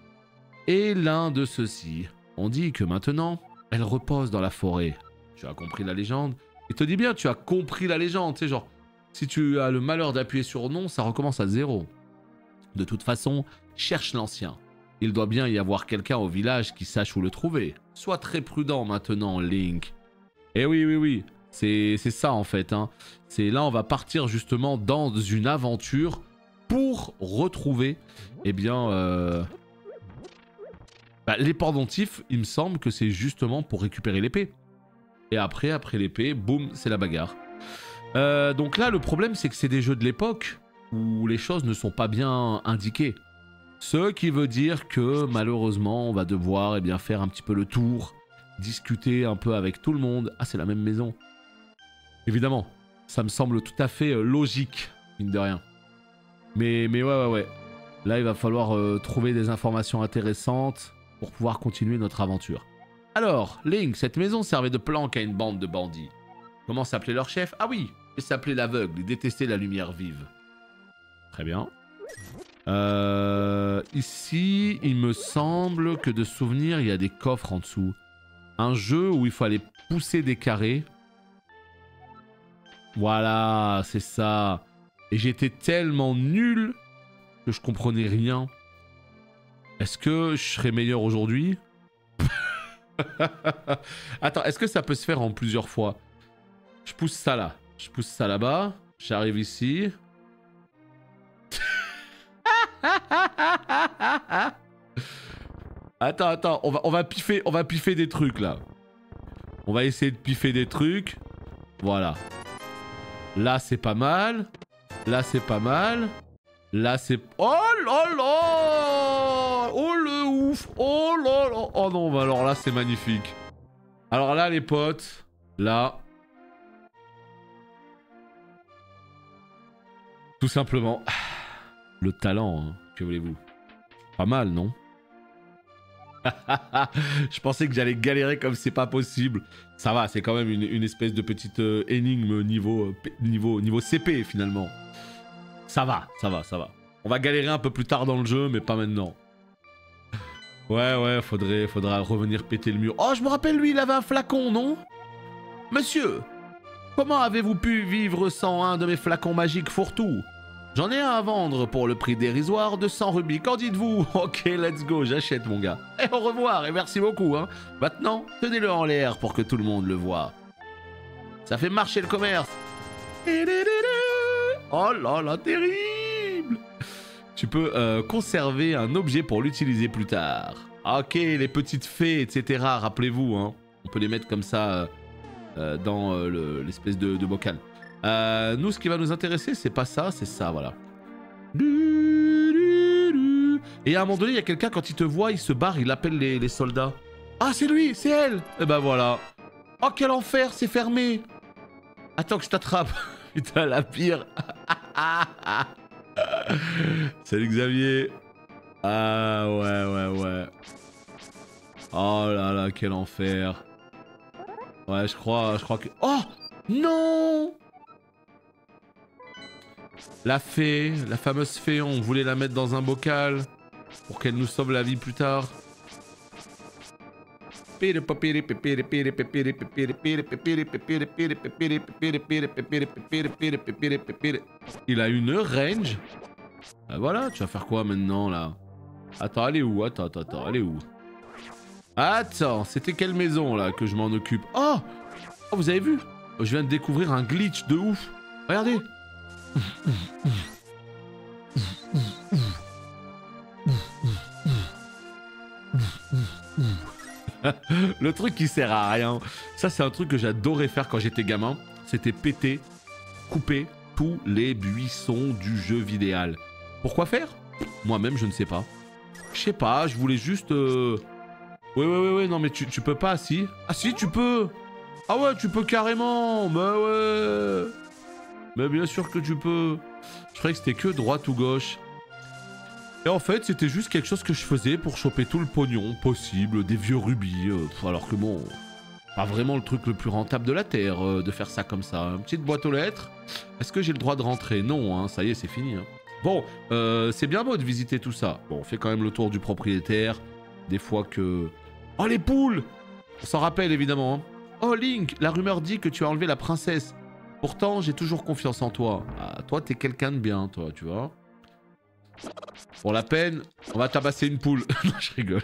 est l'un de ceux-ci. On dit que maintenant, elle repose dans la forêt. Tu as compris la légende? Et te dis bien, tu as compris la légende, tu sais, genre, si tu as le malheur d'appuyer sur non, ça recommence à zéro. De toute façon, cherche l'ancien. Il doit bien y avoir quelqu'un au village qui sache où le trouver. Sois très prudent maintenant, Link. Eh oui. C'est ça en fait. Hein. C'est là on va partir justement dans une aventure pour retrouver les pendentifs. Il me semble que c'est justement pour récupérer l'épée. Et après l'épée, boum, c'est la bagarre. Donc là le problème c'est que c'est des jeux de l'époque où les choses ne sont pas bien indiquées. Ce qui veut dire que malheureusement on va devoir faire un petit peu le tour, discuter un peu avec tout le monde. Ah, c'est la même maison. Évidemment, ça me semble tout à fait logique, mine de rien. Mais ouais. Là, il va falloir trouver des informations intéressantes pour pouvoir continuer notre aventure. Alors, Link, cette maison servait de planque à une bande de bandits. Comment s'appelait leur chef? Ah oui, il s'appelait l'aveugle, il détestait la lumière vive. Très bien. Ici, il me semble que de souvenir, il y a des coffres en dessous. Un jeu où il faut aller pousser des carrés. Voilà, c'est ça. Et j'étais tellement nul que je comprenais rien. Est-ce que je serais meilleur aujourd'hui? Attends, est-ce que ça peut se faire en plusieurs fois? Je pousse ça là. Je pousse ça là-bas. J'arrive ici. Attends, on va piffer des trucs là. On va essayer de piffer des trucs. Voilà. Là c'est pas mal. Là c'est pas mal. Là c'est... Oh là là! Oh le ouf! Oh là là! Oh non, bah alors là c'est magnifique. Alors là les potes, là... Tout simplement, le talent, hein, que voulez-vous? Pas mal, non? Je pensais que j'allais galérer comme c'est pas possible. Ça va, c'est quand même une espèce de petite énigme niveau CP finalement. Ça va. On va galérer un peu plus tard dans le jeu, mais pas maintenant. Ouais, faudra revenir péter le mur. Oh, je me rappelle, lui, il avait un flacon, non? Monsieur, comment avez-vous pu vivre sans un de mes flacons magiques fourre-tout? J'en ai un à vendre pour le prix dérisoire de 100 rubis. Qu'en dites-vous? Ok, let's go, j'achète mon gars. Et au revoir et merci beaucoup. Hein. Maintenant, tenez-le en l'air pour que tout le monde le voit. Ça fait marcher le commerce. Oh là là, terrible. Tu peux conserver un objet pour l'utiliser plus tard. Ok, les petites fées, etc. Rappelez-vous, hein. On peut les mettre comme ça dans l'espèce de bocal. Nous, ce qui va nous intéresser, c'est pas ça, c'est ça, voilà. Et à un moment donné, il y a quelqu'un, quand il te voit, il se barre, il appelle les soldats. Ah, c'est lui, c'est elle. Et ben voilà. Oh, quel enfer, c'est fermé. Attends que je t'attrape. Putain, la pire. Salut Xavier. Ah, ouais. Oh là là, quel enfer. Ouais, je crois que... Oh non! La fée, la fameuse fée, on voulait la mettre dans un bocal pour qu'elle nous sauve la vie plus tard. Il a une range. Ah, voilà, tu vas faire quoi maintenant là? Attends, elle est où? Attends, elle est où? Attends, c'était quelle maison là que je m'en occupe? Oh, vous avez vu? Je viens de découvrir un glitch de ouf. Regardez. Le truc qui sert à rien. Ça, c'est un truc que j'adorais faire quand j'étais gamin. C'était péter, couper tous les buissons du jeu vidéo. Pourquoi faire? Moi-même, je ne sais pas. Je sais pas, je voulais juste... Ouais, non mais tu peux pas, si. Ah si, tu peux. Ah ouais, tu peux carrément. Bah ouais. Mais bien sûr que tu peux. Je croyais que c'était que droite ou gauche. Et en fait, c'était juste quelque chose que je faisais pour choper tout le pognon possible, des vieux rubis. Alors que bon, pas vraiment le truc le plus rentable de la Terre de faire ça comme ça. Une petite boîte aux lettres. Est-ce que j'ai le droit de rentrer? Non, hein, ça y est, c'est fini. Hein. Bon, c'est bien beau de visiter tout ça. Bon, on fait quand même le tour du propriétaire. Des fois que... Oh, les poules! On s'en rappelle, évidemment. Hein. Oh, Link, la rumeur dit que tu as enlevé la princesse. Pourtant, j'ai toujours confiance en toi. Ah, toi, t'es quelqu'un de bien, toi, tu vois. Pour la peine, on va tabasser une poule. Non, je rigole.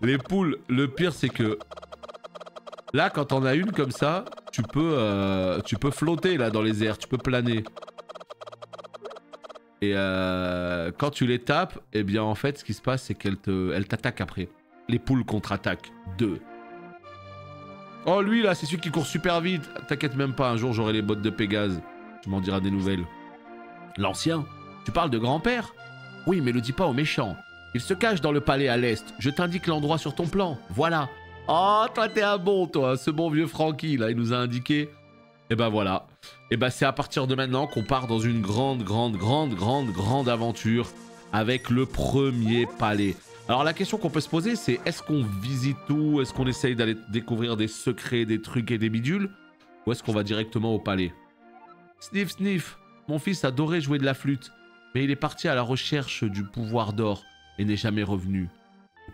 Les poules, le pire, c'est que... Là, quand on a une comme ça, tu peux flotter, là, dans les airs. Tu peux planer. Et quand tu les tapes, eh bien en fait ce qui se passe c'est qu'elles t'attaquent après. Les poules contre-attaquent. 2. Oh lui là c'est celui qui court super vite. T'inquiète même pas, un jour j'aurai les bottes de Pégase. Tu m'en diras des nouvelles. L'ancien? Tu parles de grand-père? Oui mais le dis pas aux méchants. Il se cache dans le palais à l'est. Je t'indique l'endroit sur ton plan. Voilà. Oh toi t'es un bon toi. Ce bon vieux Francky là il nous a indiqué. Et ben voilà. Et ben c'est à partir de maintenant qu'on part dans une grande aventure avec le premier palais. Alors la question qu'on peut se poser c'est est-ce qu'on visite tout? Est-ce qu'on essaye d'aller découvrir des secrets, des trucs et des bidules? Ou est-ce qu'on va directement au palais? Sniff, sniff. Mon fils adorait jouer de la flûte. Mais il est parti à la recherche du pouvoir d'or et n'est jamais revenu.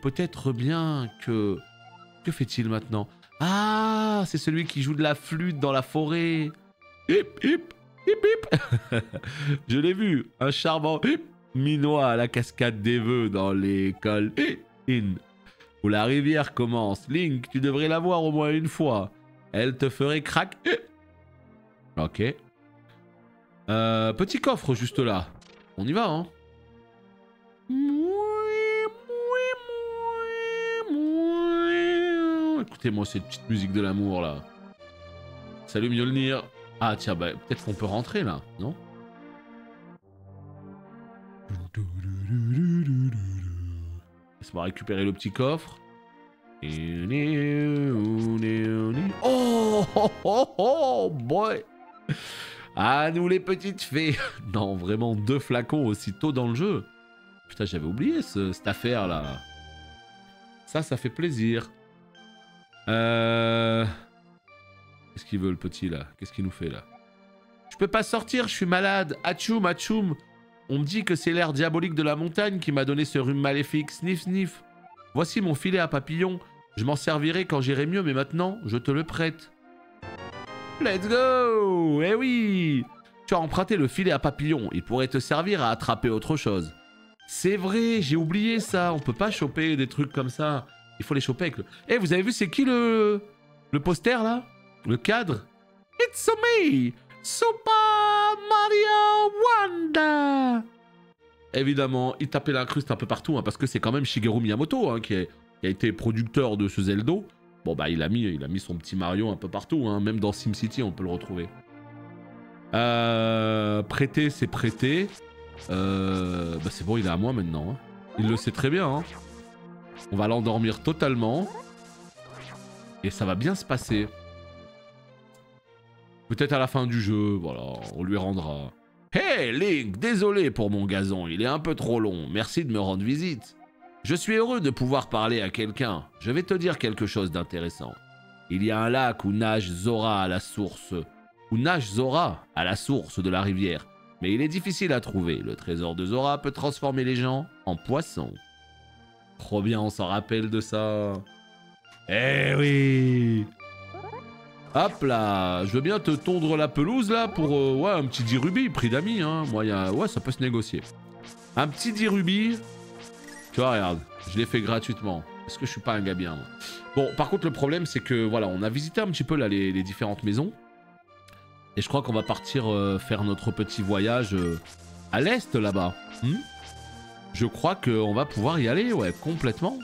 Peut-être bien que... Que fait-il maintenant? Ah, c'est celui qui joue de la flûte dans la forêt. Hip, hip, hip, hip. Je l'ai vu, un charmant hip, minois à la cascade des vœux dans l'école où la rivière commence. Link, tu devrais la voir au moins une fois. Elle te ferait crack. Ok. Petit coffre juste là. On y va, hein. Écoutez-moi cette petite musique de l'amour là. Salut Mjolnir. Ah tiens, bah, peut-être qu'on peut rentrer là, non? Laisse-moi récupérer le petit coffre. Oh, oh, oh, oh boy. Ah, nous les petites fées. Non, vraiment 2 flacons aussitôt dans le jeu. Putain, j'avais oublié cette affaire là. Ça fait plaisir. Qu'est-ce qu'il veut le petit là? Qu'est-ce qu'il nous fait là? Je peux pas sortir, je suis malade. Atchoum, atchoum. On me dit que c'est l'air diabolique de la montagne qui m'a donné ce rhume maléfique. Sniff, sniff. Voici mon filet à papillon. Je m'en servirai quand j'irai mieux, mais maintenant, je te le prête. Let's go! Eh oui! Tu as emprunté le filet à papillon. Il pourrait te servir à attraper autre chose. C'est vrai, j'ai oublié ça. On peut pas choper des trucs comme ça. Il faut les choper avec le... Eh, vous avez vu, c'est qui le poster, là? Le cadre? It's me! Super Mario Wonder! Évidemment, il tapait l'incruste un peu partout, hein, parce que c'est quand même Shigeru Miyamoto, hein, qui a été producteur de ce Zelda. Bon, bah, il a mis son petit Mario un peu partout, hein, même dans SimCity, on peut le retrouver. Prêter, c'est prêter. Bah, c'est bon, il est à moi maintenant. Hein. Il le sait très bien, hein. On va l'endormir totalement. Et ça va bien se passer. Peut-être à la fin du jeu, voilà, on lui rendra. Hey Link, désolé pour mon gazon, il est un peu trop long. Merci de me rendre visite. Je suis heureux de pouvoir parler à quelqu'un. Je vais te dire quelque chose d'intéressant. Il y a un lac où nage Zora à la source. De la rivière. Mais il est difficile à trouver. Le trésor de Zora peut transformer les gens en poissons. Trop bien, on s'en rappelle de ça. Eh oui! Hop là, je veux bien te tondre la pelouse là pour ouais, un petit 10 rubis, prix d'amis. Hein. Moi, ouais, ça peut se négocier. Un petit 10 rubis. Tu vois, regarde, je l'ai fait gratuitement. Est-ce que je suis pas un gars bien? Bon, par contre, le problème, c'est que voilà, on a visité un petit peu là les différentes maisons. Et je crois qu'on va partir faire notre petit voyage à l'est là-bas. Je crois qu'on va pouvoir y aller, ouais, complètement.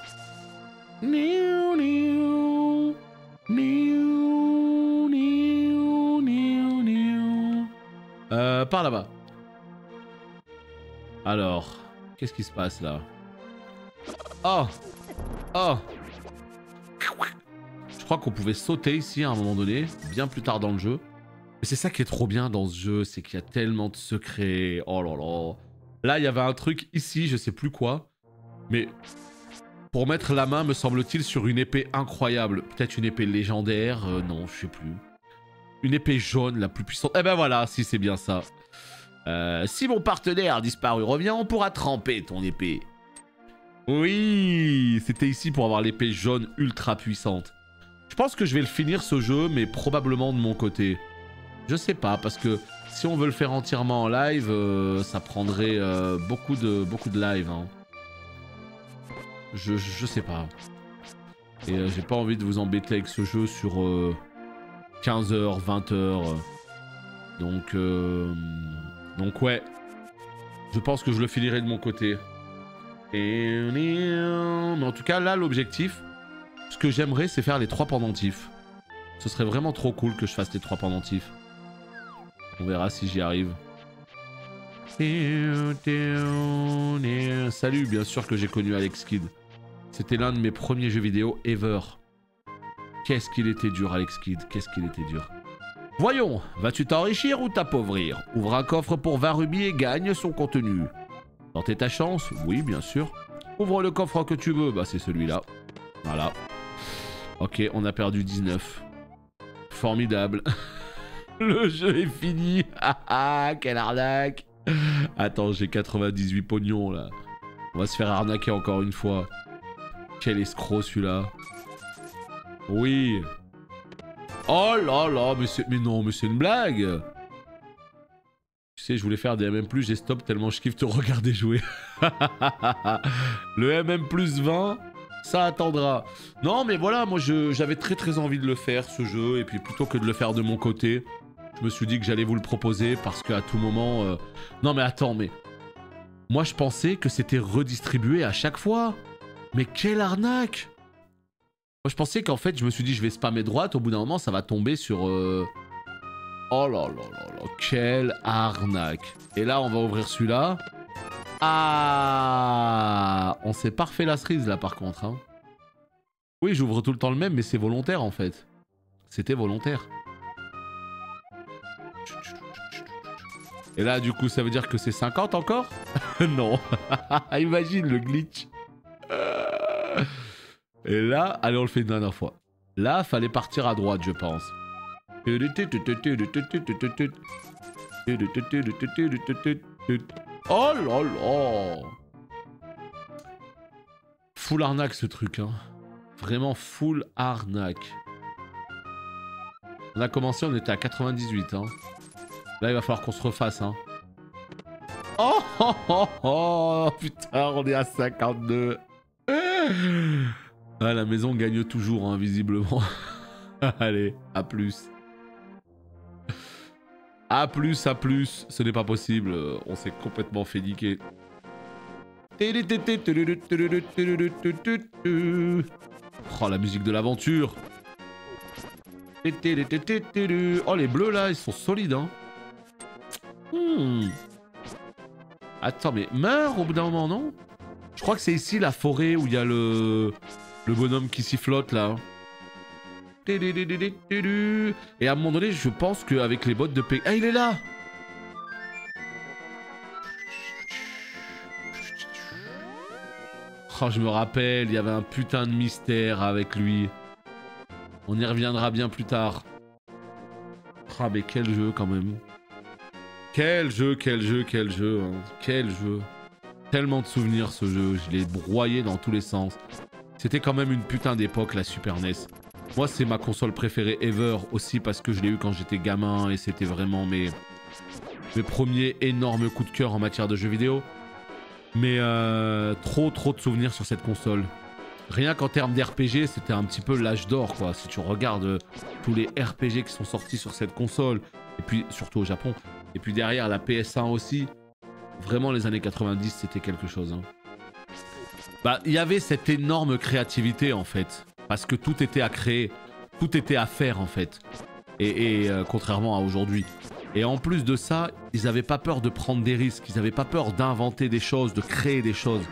Par là-bas. Alors, qu'est-ce qui se passe là? Oh! Oh! Je crois qu'on pouvait sauter ici à un moment donné, bien plus tard dans le jeu. Mais c'est ça qui est trop bien dans ce jeu, c'est qu'il y a tellement de secrets. Oh là là. Là, il y avait un truc ici, je sais plus quoi. Mais pour mettre la main, me semble-t-il, sur une épée incroyable. Peut-être une épée légendaire, non, je sais plus. Une épée jaune, la plus puissante. Eh ben voilà, si c'est bien ça. Si mon partenaire disparu revient, on pourra tremper ton épée. Oui, c'était ici pour avoir l'épée jaune ultra puissante. Je pense que je vais le finir ce jeu, mais probablement de mon côté. Je sais pas, parce que si on veut le faire entièrement en live, ça prendrait beaucoup de live. Hein. Je sais pas. Et j'ai pas envie de vous embêter avec ce jeu sur 15h, 20h. Donc ouais. Je pense que je le finirai de mon côté. Mais en tout cas, là, l'objectif, ce que j'aimerais, c'est faire les 3 pendentifs. Ce serait vraiment trop cool que je fasse les 3 pendentifs. On verra si j'y arrive. Salut, bien sûr que j'ai connu Alex Kidd. C'était l'un de mes premiers jeux vidéo ever. Qu'est-ce qu'il était dur, Alex Kidd. Qu'est-ce qu'il était dur. Voyons, vas-tu t'enrichir ou t'appauvrir? Ouvre un coffre pour 20 rubis et gagne son contenu. Tenter ta chance? Oui, bien sûr. Ouvre le coffre que tu veux. Bah, c'est celui-là. Voilà. Ok, on a perdu 19. Formidable. Le jeu est fini. Ah, quelle arnaque. Attends, j'ai 98 pognons, là. On va se faire arnaquer encore une fois. Quel escroc, celui-là. Oui. Oh là là, mais non, mais c'est une blague. Tu sais, je voulais faire des MM+, j'ai stop tellement je kiffe te regarder jouer. Le MM+20, ça attendra. Non, mais voilà, moi j'avais très envie de le faire, ce jeu. Et puis plutôt que de le faire de mon côté, je me suis dit que j'allais vous le proposer parce qu'à tout moment... Non mais attends, mais... Moi je pensais que c'était redistribué à chaque fois. Mais quelle arnaque! Moi je pensais qu'en fait, je me suis dit je vais spammer droite, au bout d'un moment ça va tomber sur... Oh là là là là, quelle arnaque! Et là on va ouvrir celui-là. Ah! On s'est pas refait la cerise là par contre. Hein. Oui, j'ouvre tout le temps le même, mais c'est volontaire en fait. C'était volontaire. Et là du coup ça veut dire que c'est 50 encore? Non. Imagine le glitch. Et là, allez on le fait une dernière fois. Là, fallait partir à droite je pense. Oh là là! Full arnaque ce truc, hein. Vraiment full arnaque. On a commencé, on était à 98, hein. Là, il va falloir qu'on se refasse, hein. Oh, oh, oh, oh putain, on est à 52. Ah, la maison gagne toujours, hein, visiblement. Allez, à plus. A plus, ce n'est pas possible, on s'est complètement fait niquer. Oh, la musique de l'aventure. Oh, les bleus là, ils sont solides, hein. Attends, mais meurs au bout d'un moment, non? Je crois que c'est ici la forêt où il y a le bonhomme qui sifflote là. Et à un moment donné, je pense qu'avec les bottes de paix... Ah, il est là! Oh, je me rappelle, il y avait un putain de mystère avec lui. On y reviendra bien plus tard. Ah, mais quel jeu quand même. Quel jeu, hein. Quel jeu. Tellement de souvenirs ce jeu, je l'ai broyé dans tous les sens. C'était quand même une putain d'époque la Super NES. Moi c'est ma console préférée ever aussi parce que je l'ai eu quand j'étais gamin et c'était vraiment mes premiers énormes coups de cœur en matière de jeux vidéo. Mais trop de souvenirs sur cette console. Rien qu'en termes d'RPG, c'était un petit peu l'âge d'or quoi. Si tu regardes tous les RPG qui sont sortis sur cette console, et puis surtout au Japon, et puis derrière la PS1 aussi, vraiment les années 90 c'était quelque chose. Hein. Bah, il y avait cette énorme créativité en fait. Parce que tout était à créer, tout était à faire en fait. Et contrairement à aujourd'hui. Et en plus de ça, ils n'avaient pas peur de prendre des risques, ils n'avaient pas peur d'inventer des choses, de créer des choses.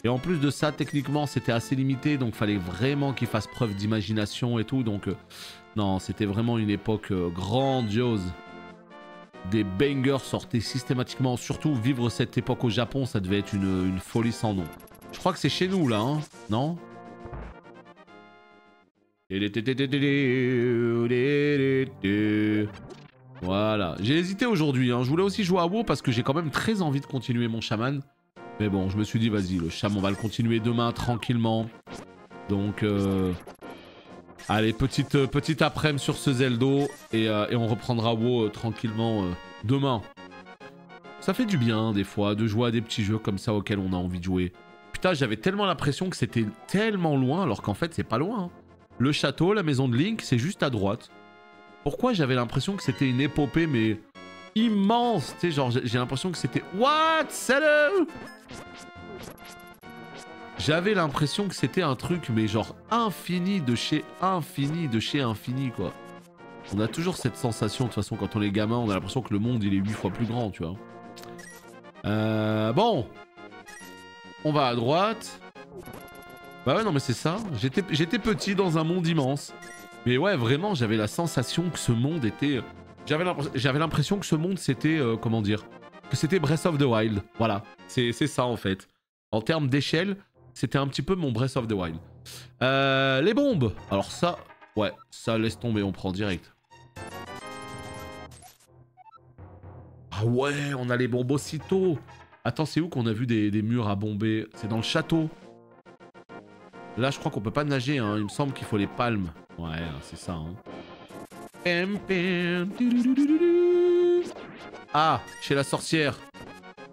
Et en plus de ça, techniquement, c'était assez limité, donc fallait vraiment qu'ils fassent preuve d'imagination et tout. Donc non, c'était vraiment une époque grandiose. Des bangers sortaient systématiquement. Surtout, vivre cette époque au Japon, ça devait être une folie sans nom. Je crois que c'est chez nous là, hein, non ? Voilà, j'ai hésité aujourd'hui, hein. Je voulais aussi jouer à WoW parce que j'ai quand même très envie de continuer mon chaman. Mais bon, je me suis dit, vas-y, le chaman, on va le continuer demain tranquillement. Donc, allez, petite après-midi sur ce Zeldo et on reprendra WoW tranquillement demain. Ça fait du bien, des fois, de jouer à des petits jeux comme ça auxquels on a envie de jouer. Putain, j'avais tellement l'impression que c'était tellement loin, alors qu'en fait, c'est pas loin, hein. Le château, la maison de Link, c'est juste à droite. Pourquoi j'avais l'impression que c'était une épopée, mais immense? Tu sais, genre, j'ai l'impression que c'était... What? Salut! J'avais l'impression que c'était un truc, mais genre infini de chez infini, quoi. On a toujours cette sensation, de toute façon, quand on est gamin, on a l'impression que le monde, il est 8 fois plus grand, tu vois. Bon. On va à droite. Bah ouais, non mais c'est ça, j'étais petit dans un monde immense. Mais ouais, vraiment, j'avais la sensation que ce monde était... J'avais l'impression que ce monde, c'était... comment dire? Que c'était Breath of the Wild. Voilà, c'est ça en fait. En termes d'échelle, c'était un petit peu mon Breath of the Wild. Les bombes. Alors ça, ouais, ça laisse tomber, on prend direct. Ah ouais, on a les bombes aussitôt. Attends, c'est où qu'on a vu des murs à bomber? C'est dans le château. Là, je crois qu'on peut pas nager, hein. Il me semble qu'il faut les palmes. Ouais, c'est ça, hein. Ah, chez la sorcière.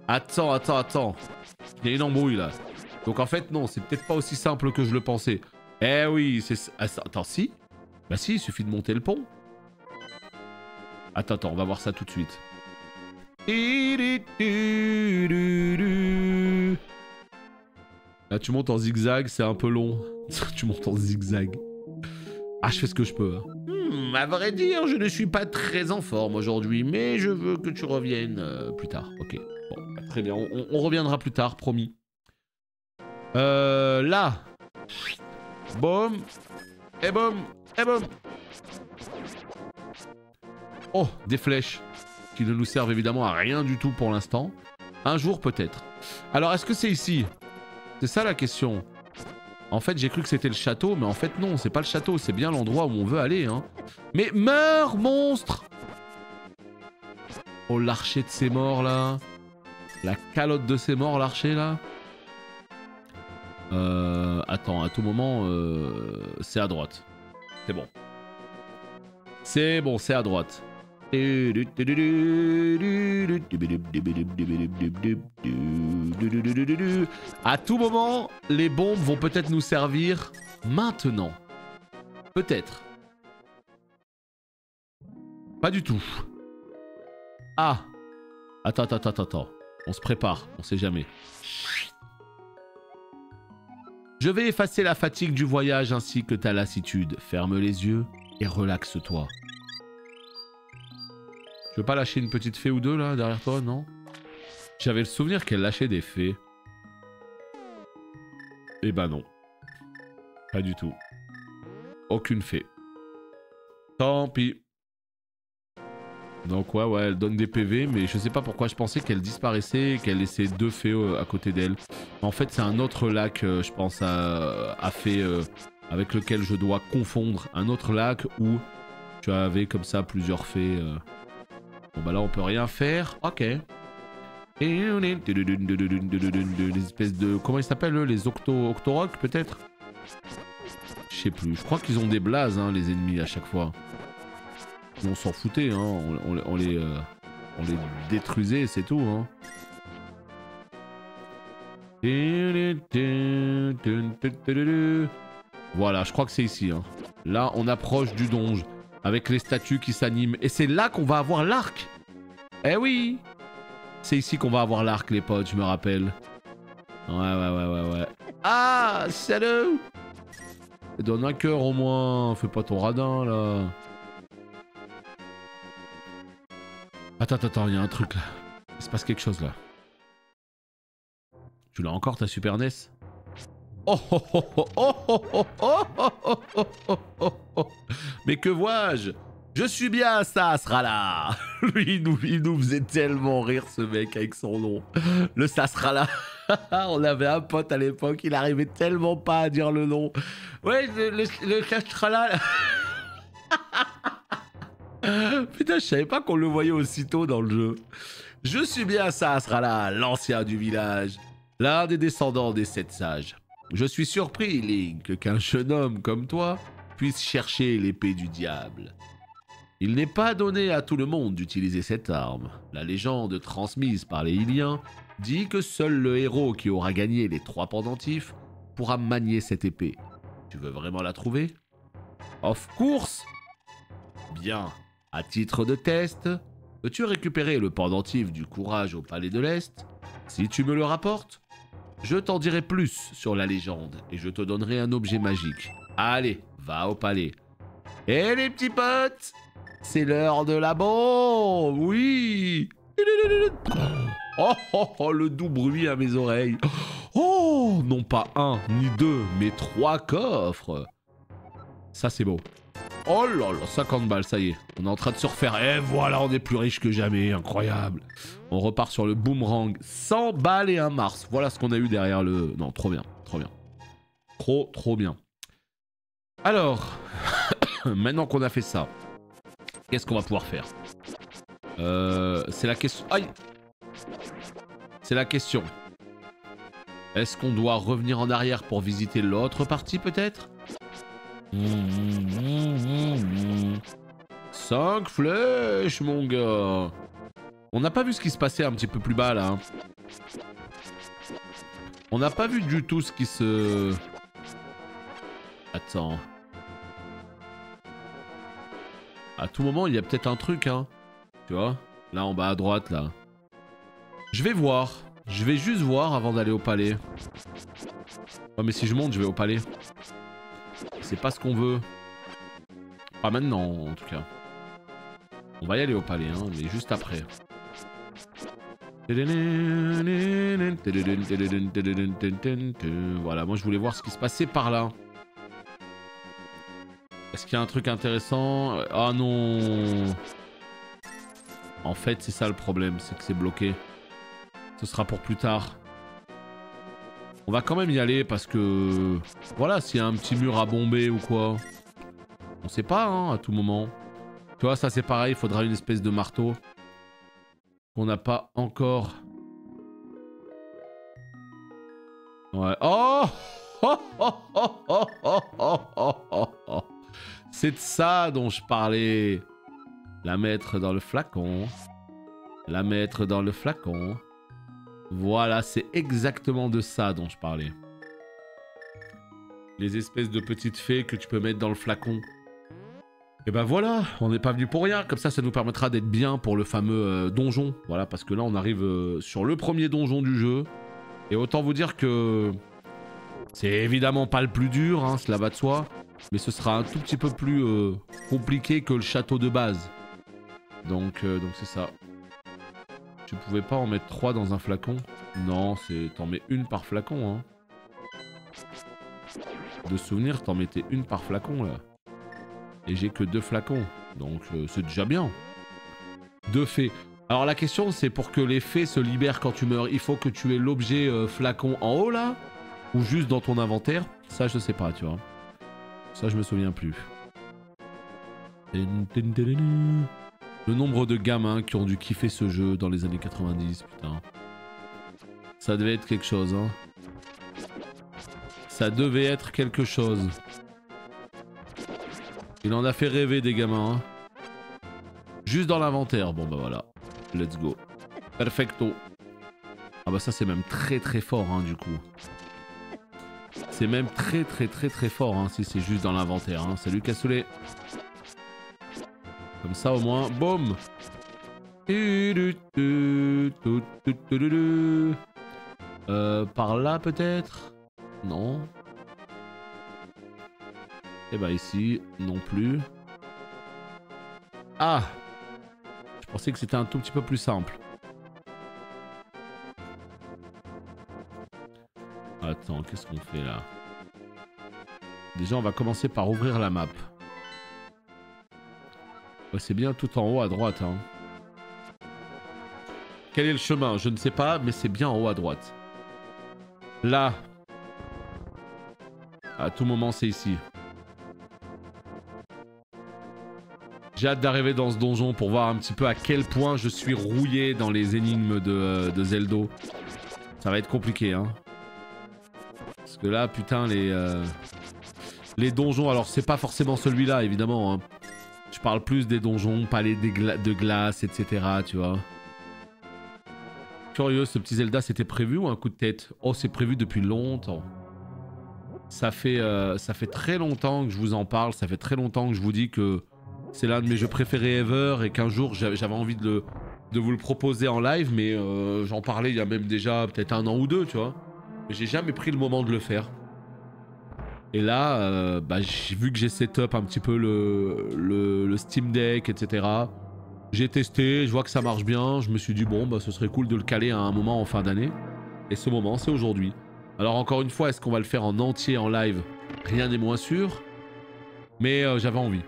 Attends. Il y a une embrouille là. Donc en fait, non, c'est peut-être pas aussi simple que je le pensais. Eh oui, c'est... Attends, si? Bah si, il suffit de monter le pont. Attends, on va voir ça tout de suite. Là, tu montes en zigzag, c'est un peu long. Tu montes en zigzag. Ah, je fais ce que je peux. Hein. À vrai dire, je ne suis pas très en forme aujourd'hui, mais je veux que tu reviennes plus tard. Ok, bon, bah, très bien. On reviendra plus tard, promis. Là. Boum. Et boum. Et boum. Oh, des flèches. Qui ne nous servent évidemment à rien du tout pour l'instant. Un jour peut-être. Alors, est-ce que c'est ici? C'est ça la question. En fait, j'ai cru que c'était le château, mais en fait non, c'est pas le château, c'est bien l'endroit où on veut aller. Hein. Mais meurs, monstre! Oh, l'archer de ces morts, là. La calotte de ces morts, l'archer, là. Attends, à tout moment, c'est à droite. C'est bon. C'est bon, c'est à droite. À tout moment, les bombes vont peut-être nous servir maintenant. Peut-être. Pas du tout. Ah. Attends. On se prépare, on sait jamais. Je vais effacer la fatigue du voyage ainsi que ta lassitude. Ferme les yeux et relaxe-toi. Tu veux pas lâcher une petite fée ou deux là derrière toi, non? J'avais le souvenir qu'elle lâchait des fées. Eh ben non. Pas du tout. Aucune fée. Tant pis. Donc ouais, elle donne des PV, mais je sais pas pourquoi je pensais qu'elle disparaissait et qu'elle laissait deux fées à côté d'elle. En fait, c'est un autre lac, je pense, à fées avec lequel je dois confondre. Un autre lac où tu avais comme ça plusieurs fées. Bon bah là on peut rien faire. Ok. Et des espèces de... Comment ils s'appellent les Octoroks peut-être? Je sais plus. Je crois qu'ils ont des blazes hein, les ennemis à chaque fois. On s'en foutait hein. On les détruisait c'est tout hein. Voilà je crois que c'est ici hein. Là on approche du donge. Avec les statues qui s'animent. Et c'est là qu'on va avoir l'arc. Eh oui. C'est ici qu'on va avoir l'arc, les potes, je me rappelle. Ouais. Ah, salut. Donne un cœur au moins. Fais pas ton radin, là. Attends, il y a un truc, là. Il se passe quelque chose, là. Tu l'as encore, ta Super NES? Mais que vois-je? Je suis bien Sasrala. Lui, il nous faisait tellement rire ce mec avec son nom. Le Sasrala. On avait un pote à l'époque, il arrivait tellement pas à dire le nom. Ouais, le Sasrala. Putain, je savais pas qu'on le voyait aussitôt dans le jeu. Je suis bien Sasrala, l'ancien du village. L'un des descendants des 7 sages. Je suis surpris, Link, qu'un jeune homme comme toi puisse chercher l'épée du diable. Il n'est pas donné à tout le monde d'utiliser cette arme. La légende transmise par les Hyliens dit que seul le héros qui aura gagné les 3 pendentifs pourra manier cette épée. Tu veux vraiment la trouver? Of course! Bien. À titre de test, peux-tu récupérer le pendentif du courage au palais de l'Est? Si tu me le rapportes, je t'en dirai plus sur la légende et je te donnerai un objet magique. Allez, va au palais. Et les petits potes, c'est l'heure de la bombe. Oui. Oh, le doux bruit à mes oreilles. Oh, non pas 1 ni 2, mais 3 coffres. Ça, c'est beau. Oh là là, 50 balles, ça y est. On est en train de se refaire. Et voilà, on est plus riche que jamais. Incroyable. On repart sur le boomerang. 100 balles et un Mars. Voilà ce qu'on a eu derrière le... Non, trop bien. Trop bien. Alors, maintenant qu'on a fait ça, qu'est-ce qu'on va pouvoir faire? C'est la question... Aïe! C'est la question. Est-ce qu'on doit revenir en arrière pour visiter l'autre partie, peut-être? 5 flèches, mon gars. On n'a pas vu ce qui se passait un petit peu plus bas, là. Hein. On n'a pas vu du tout ce qui se... Attends. À tout moment, il y a peut-être un truc, hein. Tu vois? Là, en bas à droite, là. Je vais voir. Je vais juste voir avant d'aller au palais. Oh, mais si je monte, je vais au palais. C'est pas ce qu'on veut. Pas maintenant, en tout cas. On va y aller au palais, hein, mais juste après. Voilà, moi je voulais voir ce qui se passait par là. Est-ce qu'il y a un truc intéressant? Ah non. En fait, c'est ça le problème, c'est que c'est bloqué. Ce sera pour plus tard. On va quand même y aller parce que... Voilà, s'il y a un petit mur à bomber ou quoi. On sait pas, hein, à tout moment. Tu vois, ça c'est pareil, il faudra une espèce de marteau. On n'a pas encore... Ouais. Oh, oh, oh, oh, oh, oh, oh, oh, oh. C'est de ça dont je parlais. La mettre dans le flacon. La mettre dans le flacon. Voilà, c'est exactement de ça dont je parlais. Les espèces de petites fées que tu peux mettre dans le flacon. Et ben voilà, on n'est pas venu pour rien. Comme ça nous permettra d'être bien pour le fameux donjon. Voilà, parce que là, on arrive sur le premier donjon du jeu. Et autant vous dire que... C'est évidemment pas le plus dur, hein, cela va de soi. Mais ce sera un tout petit peu plus compliqué que le château de base. Donc c'est ça. Tu pouvais pas en mettre 3 dans un flacon? Non, c'est t'en mets une par flacon, hein. De souvenir, t'en mettais une par flacon, là. Et j'ai que 2 flacons. Donc c'est déjà bien. 2 fées. Alors la question, c'est pour que les fées se libèrent quand tu meurs, il faut que tu aies l'objet flacon en haut, là? Ou juste dans ton inventaire? Ça, je sais pas, tu vois. Ça, je me souviens plus. Le nombre de gamins qui ont dû kiffer ce jeu dans les années 90, putain. Ça devait être quelque chose, hein. Ça devait être quelque chose. Il en a fait rêver des gamins, hein. Juste dans l'inventaire. Bon, bah voilà. Let's go. Perfecto. Ah bah ça, c'est même très très fort, hein, du coup. C'est même très très très très fort, hein, si c'est juste dans l'inventaire, hein. Salut Cassoulet. Comme ça au moins, boum. Par là peut-être? Non. Et bah ici, non plus. Ah! Je pensais que c'était un tout petit peu plus simple. Attends, qu'est-ce qu'on fait là? Déjà, on va commencer par ouvrir la map. Ouais, c'est bien tout en haut à droite, hein. Quel est le chemin? Je ne sais pas, mais c'est bien en haut à droite. Là. À tout moment, c'est ici. J'ai hâte d'arriver dans ce donjon pour voir un petit peu à quel point je suis rouillé dans les énigmes de Zeldo. Ça va être compliqué, hein. Parce que là, putain, les donjons... Alors, c'est pas forcément celui-là, évidemment, hein. Je parle plus des donjons, palais de glace, etc. Tu vois. Curieux, ce petit Zelda, c'était prévu ou un coup de tête? Oh, c'est prévu depuis longtemps. Ça fait très longtemps que je vous en parle. Ça fait très longtemps que je vous dis que c'est l'un de mes jeux préférés ever. Et qu'un jour, j'avais envie de vous le proposer en live. Mais j'en parlais il y a même déjà peut-être 1 an ou 2, tu vois. Mais j'ai jamais pris le moment de le faire. Et là, bah, vu que j'ai setup un petit peu le Steam Deck, etc. J'ai testé, je vois que ça marche bien. Je me suis dit, bon, bah, ce serait cool de le caler à un moment en fin d'année. Et ce moment, c'est aujourd'hui. Alors encore une fois, est-ce qu'on va le faire en entier en live? Rien n'est moins sûr. Mais j'avais envie.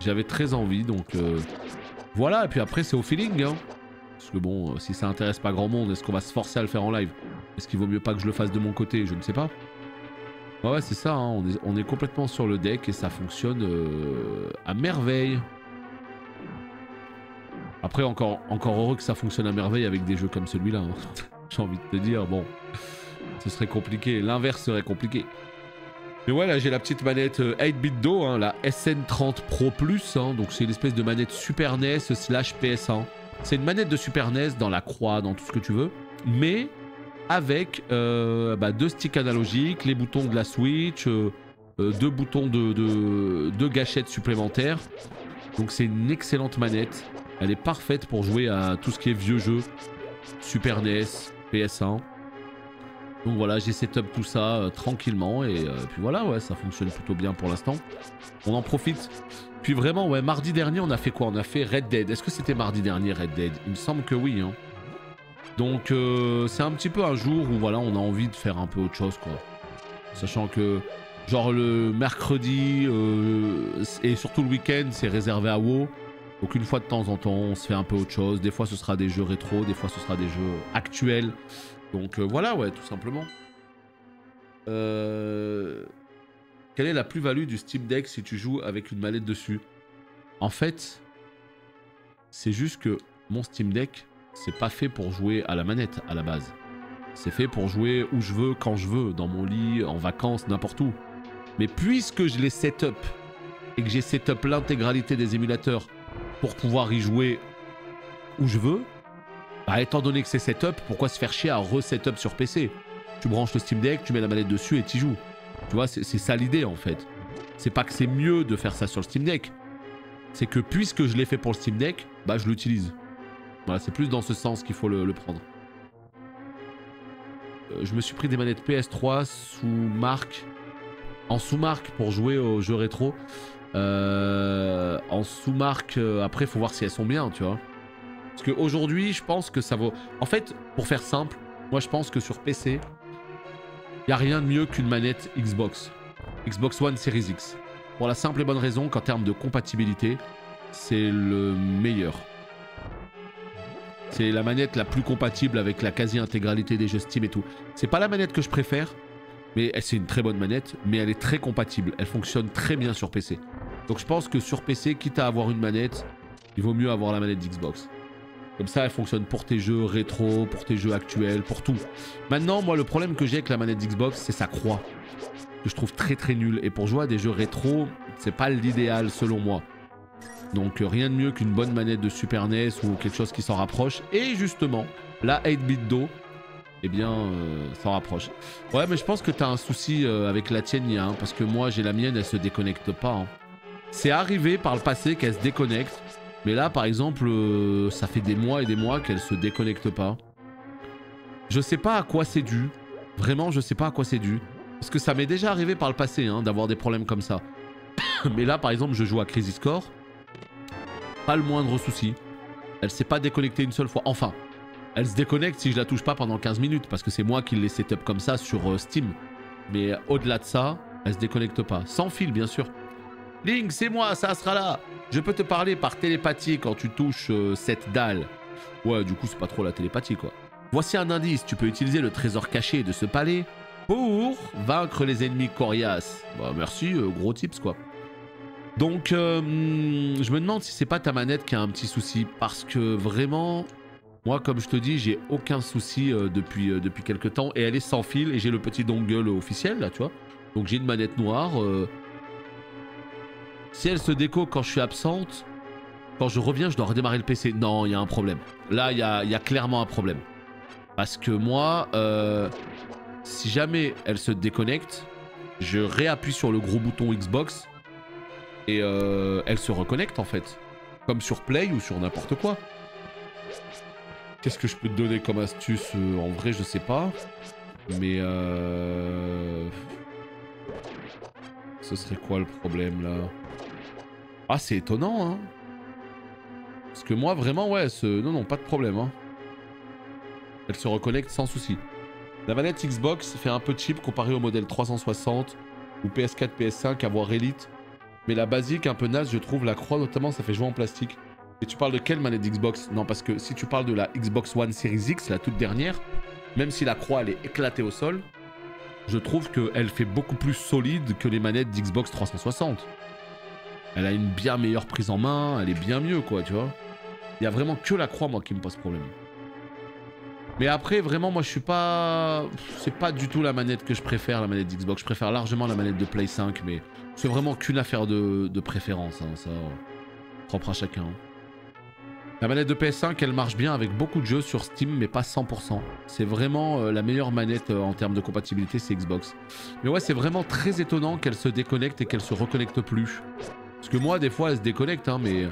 J'avais très envie, donc voilà. Et puis après, c'est au feeling, hein. Parce que bon, si ça intéresse pas grand monde, est-ce qu'on va se forcer à le faire en live? Est-ce qu'il vaut mieux pas que je le fasse de mon côté? Je ne sais pas. Ouais, c'est ça, hein. On est complètement sur le deck et ça fonctionne à merveille. Après, encore heureux que ça fonctionne à merveille avec des jeux comme celui-là, hein. J'ai envie de te dire, bon, ce serait compliqué. L'inverse serait compliqué. Mais ouais, là j'ai la petite manette 8-bit Do, hein, la SN30 Pro Plus, hein, donc c'est une espèce de manette Super NES slash PS1. C'est une manette de Super NES dans la croix, dans tout ce que tu veux, mais avec 2 sticks analogiques, les boutons de la Switch, 2 boutons de gâchettes supplémentaires. Donc c'est une excellente manette. Elle est parfaite pour jouer à tout ce qui est vieux jeux, Super NES, PS1. Donc voilà, j'ai setup tout ça tranquillement et puis voilà, ouais, ça fonctionne plutôt bien pour l'instant. On en profite. Puis vraiment, ouais, mardi dernier, on a fait quoi? On a fait Red Dead. Est-ce que c'était mardi dernier, Red Dead? Il me semble que oui, hein. Donc c'est un petit peu un jour où voilà, on a envie de faire un peu autre chose, quoi. Sachant que genre le mercredi et surtout le week-end, c'est réservé à WoW. Donc une fois de temps en temps, on se fait un peu autre chose. Des fois, ce sera des jeux rétro, des fois, ce sera des jeux actuels. Donc voilà, ouais, tout simplement. Quelle est la plus-value du Steam Deck si tu joues avec une manette dessus? En fait, c'est juste que mon Steam Deck, c'est pas fait pour jouer à la manette à la base. C'est fait pour jouer où je veux, quand je veux, dans mon lit, en vacances, n'importe où. Mais puisque je l'ai setup et que j'ai setup l'intégralité des émulateurs pour pouvoir y jouer où je veux, bah étant donné que c'est setup, pourquoi se faire chier à resetup sur PC? Tu branches le Steam Deck, tu mets la manette dessus et t'y joues. Tu vois, c'est ça l'idée en fait. C'est pas que c'est mieux de faire ça sur le Steam Deck. C'est que puisque je l'ai fait pour le Steam Deck, bah je l'utilise. Voilà, c'est plus dans ce sens qu'il faut le prendre. Je me suis pris des manettes PS3 sous marque. En sous-marque pour jouer aux jeux rétro. En sous-marque, après, il faut voir si elles sont bien, tu vois. Parce qu'aujourd'hui, je pense que ça vaut... En fait, pour faire simple, moi, je pense que sur PC, il n'y a rien de mieux qu'une manette Xbox. Xbox One Series X. Pour la simple et bonne raison qu'en termes de compatibilité, c'est le meilleur. C'est la manette la plus compatible avec la quasi-intégralité des jeux Steam et tout. C'est pas la manette que je préfère, mais c'est une très bonne manette, mais elle est très compatible. Elle fonctionne très bien sur PC. Donc je pense que sur PC, quitte à avoir une manette, il vaut mieux avoir la manette d'Xbox. Comme ça, elle fonctionne pour tes jeux rétro, pour tes jeux actuels, pour tout. Maintenant, moi, le problème que j'ai avec la manette d'Xbox, c'est sa croix. Que je trouve très très nulle. Et pour jouer à des jeux rétro, c'est pas l'idéal selon moi. Donc rien de mieux qu'une bonne manette de Super NES ou quelque chose qui s'en rapproche. Et justement, la 8-bit Do, eh bien, s'en rapproche. Ouais, mais je pense que t'as un souci avec la tienne, hein, parce que moi, j'ai la mienne, elle se déconnecte pas. Hein. C'est arrivé par le passé qu'elle se déconnecte. Mais là, par exemple, ça fait des mois et des mois qu'elle se déconnecte pas. Je sais pas à quoi c'est dû. Vraiment, je sais pas à quoi c'est dû. Parce que ça m'est déjà arrivé par le passé, hein, d'avoir des problèmes comme ça. Mais là, par exemple, je joue à Crisis Core. Pas le moindre souci. Elle s'est pas déconnectée une seule fois. Enfin, elle se déconnecte si je la touche pas pendant 15 minutes. Parce que c'est moi qui l'ai setup comme ça sur Steam. Mais au-delà de ça, elle se déconnecte pas. Sans fil, bien sûr. Link, c'est moi, ça sera là. Je peux te parler par télépathie quand tu touches cette dalle. Ouais, du coup, c'est pas trop la télépathie, quoi. Voici un indice. Tu peux utiliser le trésor caché de ce palais pour vaincre les ennemis coriaces. Bah, merci, gros tips, quoi. Donc, je me demande si c'est pas ta manette qui a un petit souci. Parce que vraiment, moi, comme je te dis, j'ai aucun souci depuis quelques temps. Et elle est sans fil. Et j'ai le petit dongle officiel, là, tu vois. Donc, j'ai une manette noire. Si elle se déco quand je suis absente, quand je reviens, je dois redémarrer le PC. Non, il y a un problème. Là, il y a clairement un problème. Parce que moi, si jamais elle se déconnecte, je réappuie sur le gros bouton Xbox et elle se reconnecte en fait. Comme sur Play ou sur n'importe quoi. Qu'est-ce que je peux te donner comme astuce? En vrai, je sais pas. Mais ce serait quoi le problème là? Ah, c'est étonnant, hein. Parce que moi, vraiment, ouais, non, pas de problème, hein. Elle se reconnecte sans souci. La manette Xbox fait un peu cheap comparé au modèle 360 ou PS4, PS5 à voir Elite. Mais la basique, un peu naze, je trouve. La croix, notamment, ça fait jouer en plastique. Et tu parles de quelle manette Xbox? Non, parce que si tu parles de la Xbox One Series X, la toute dernière, même si la croix, elle est éclatée au sol, je trouve qu'elle fait beaucoup plus solide que les manettes d'Xbox 360. Elle a une bien meilleure prise en main, elle est bien mieux, quoi, tu vois. Il y a vraiment que la croix, moi, qui me pose problème. Mais après, vraiment, moi, je suis pas... C'est pas du tout la manette que je préfère, la manette d'Xbox. Je préfère largement la manette de Play 5, mais c'est vraiment qu'une affaire de préférence. Hein, ça, propre à chacun. La manette de PS5, elle marche bien avec beaucoup de jeux sur Steam, mais pas 100%. C'est vraiment la meilleure manette en termes de compatibilité, c'est Xbox. Mais ouais, c'est vraiment très étonnant qu'elle se déconnecte et qu'elle se reconnecte plus. Parce que moi, des fois, elle se déconnecte, hein, mais...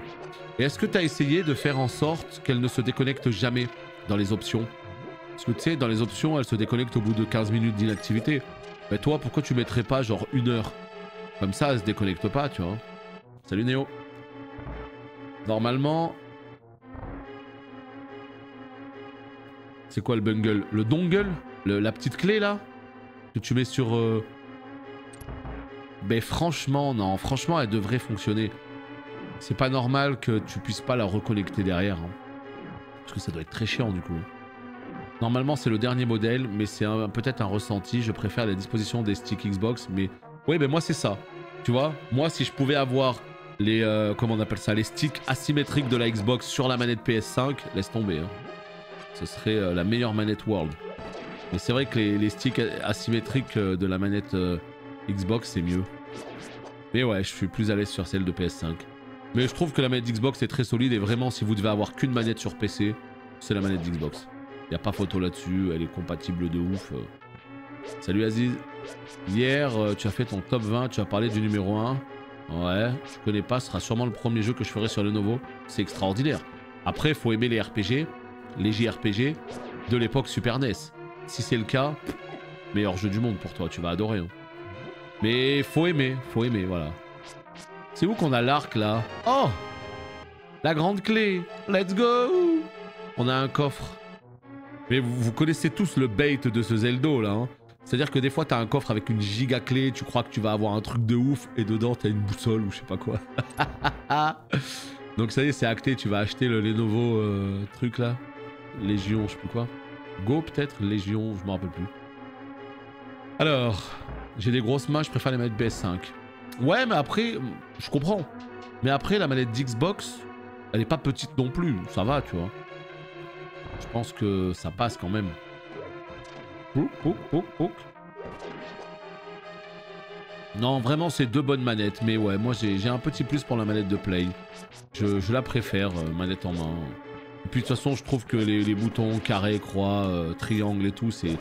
Et est-ce que tu as essayé de faire en sorte qu'elle ne se déconnecte jamais dans les options? Parce que tu sais, dans les options, elle se déconnecte au bout de 15 minutes d'inactivité. Mais toi, pourquoi tu mettrais pas genre 1 heure? Comme ça, elle se déconnecte pas, tu vois. Salut Néo. Normalement... C'est quoi le bungle? Le dongle? La petite clé là? Que tu mets sur... Ben franchement, non. Franchement, elle devrait fonctionner. C'est pas normal que tu puisses pas la reconnecter derrière. Hein. Parce que ça doit être très chiant du coup. Normalement, c'est le dernier modèle, mais c'est peut-être un ressenti. Je préfère la disposition des sticks Xbox, mais... Oui, ben moi, c'est ça. Tu vois? Moi, si je pouvais avoir les... comment on appelle ça? Les sticks asymétriques de la Xbox sur la manette PS5, laisse tomber. Hein. Ce serait la meilleure manette World. Mais c'est vrai que les sticks asymétriques de la manette Xbox, c'est mieux. Mais ouais, je suis plus à l'aise sur celle de PS5. Mais je trouve que la manette Xbox est très solide et vraiment, si vous devez avoir qu'une manette sur PC, c'est la manette Xbox. Y a pas photo là-dessus, elle est compatible de ouf. Salut Aziz. Hier, tu as fait ton top 20, tu as parlé du numéro 1. Ouais, je connais pas, ce sera sûrement le premier jeu que je ferai sur Lenovo. C'est extraordinaire. Après, faut aimer les RPG, les JRPG de l'époque Super NES. Si c'est le cas, meilleur jeu du monde pour toi, tu vas adorer. Hein. Mais faut aimer, voilà. C'est où qu'on a l'arc là? Oh! La grande clé! Let's go! On a un coffre. Mais vous connaissez tous le bait de ce Zelda là. Hein. C'est-à-dire que des fois t'as un coffre avec une giga clé, tu crois que tu vas avoir un truc de ouf et dedans t'as une boussole ou je sais pas quoi. Donc ça y est, c'est acté, tu vas acheter le Lenovo truc là. Légion, je sais plus quoi. Go peut-être, Légion, je me rappelle plus. Alors, j'ai des grosses mains, je préfère les manettes PS5. Ouais, mais après, je comprends. Mais après, la manette d'Xbox, elle est pas petite non plus, ça va, tu vois. Je pense que ça passe quand même. Non, vraiment, c'est deux bonnes manettes. Mais ouais, moi, j'ai un petit plus pour la manette de Play. Je la préfère, manette en main. Et puis, de toute façon, je trouve que les boutons carré, croix, triangle et tout, c'est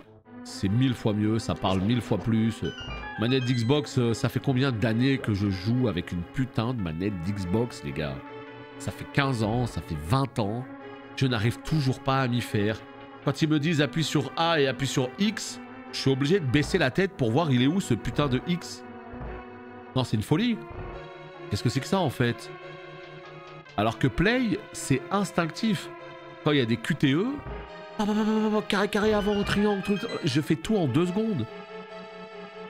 1000 fois mieux. Ça parle 1000 fois plus. Manette d'Xbox, ça fait combien d'années que je joue avec une putain de manette d'Xbox, les gars? Ça fait 15 ans, ça fait 20 ans. Je n'arrive toujours pas à m'y faire. Quand ils me disent appuie sur A et appuie sur X, je suis obligé de baisser la tête pour voir il est où ce putain de X. Non, c'est une folie. Qu'est-ce que c'est que ça en fait? Alors que Play, c'est instinctif. Quand il y a des QTE, carré carré avant, triangle, truc, je fais tout en 2 secondes.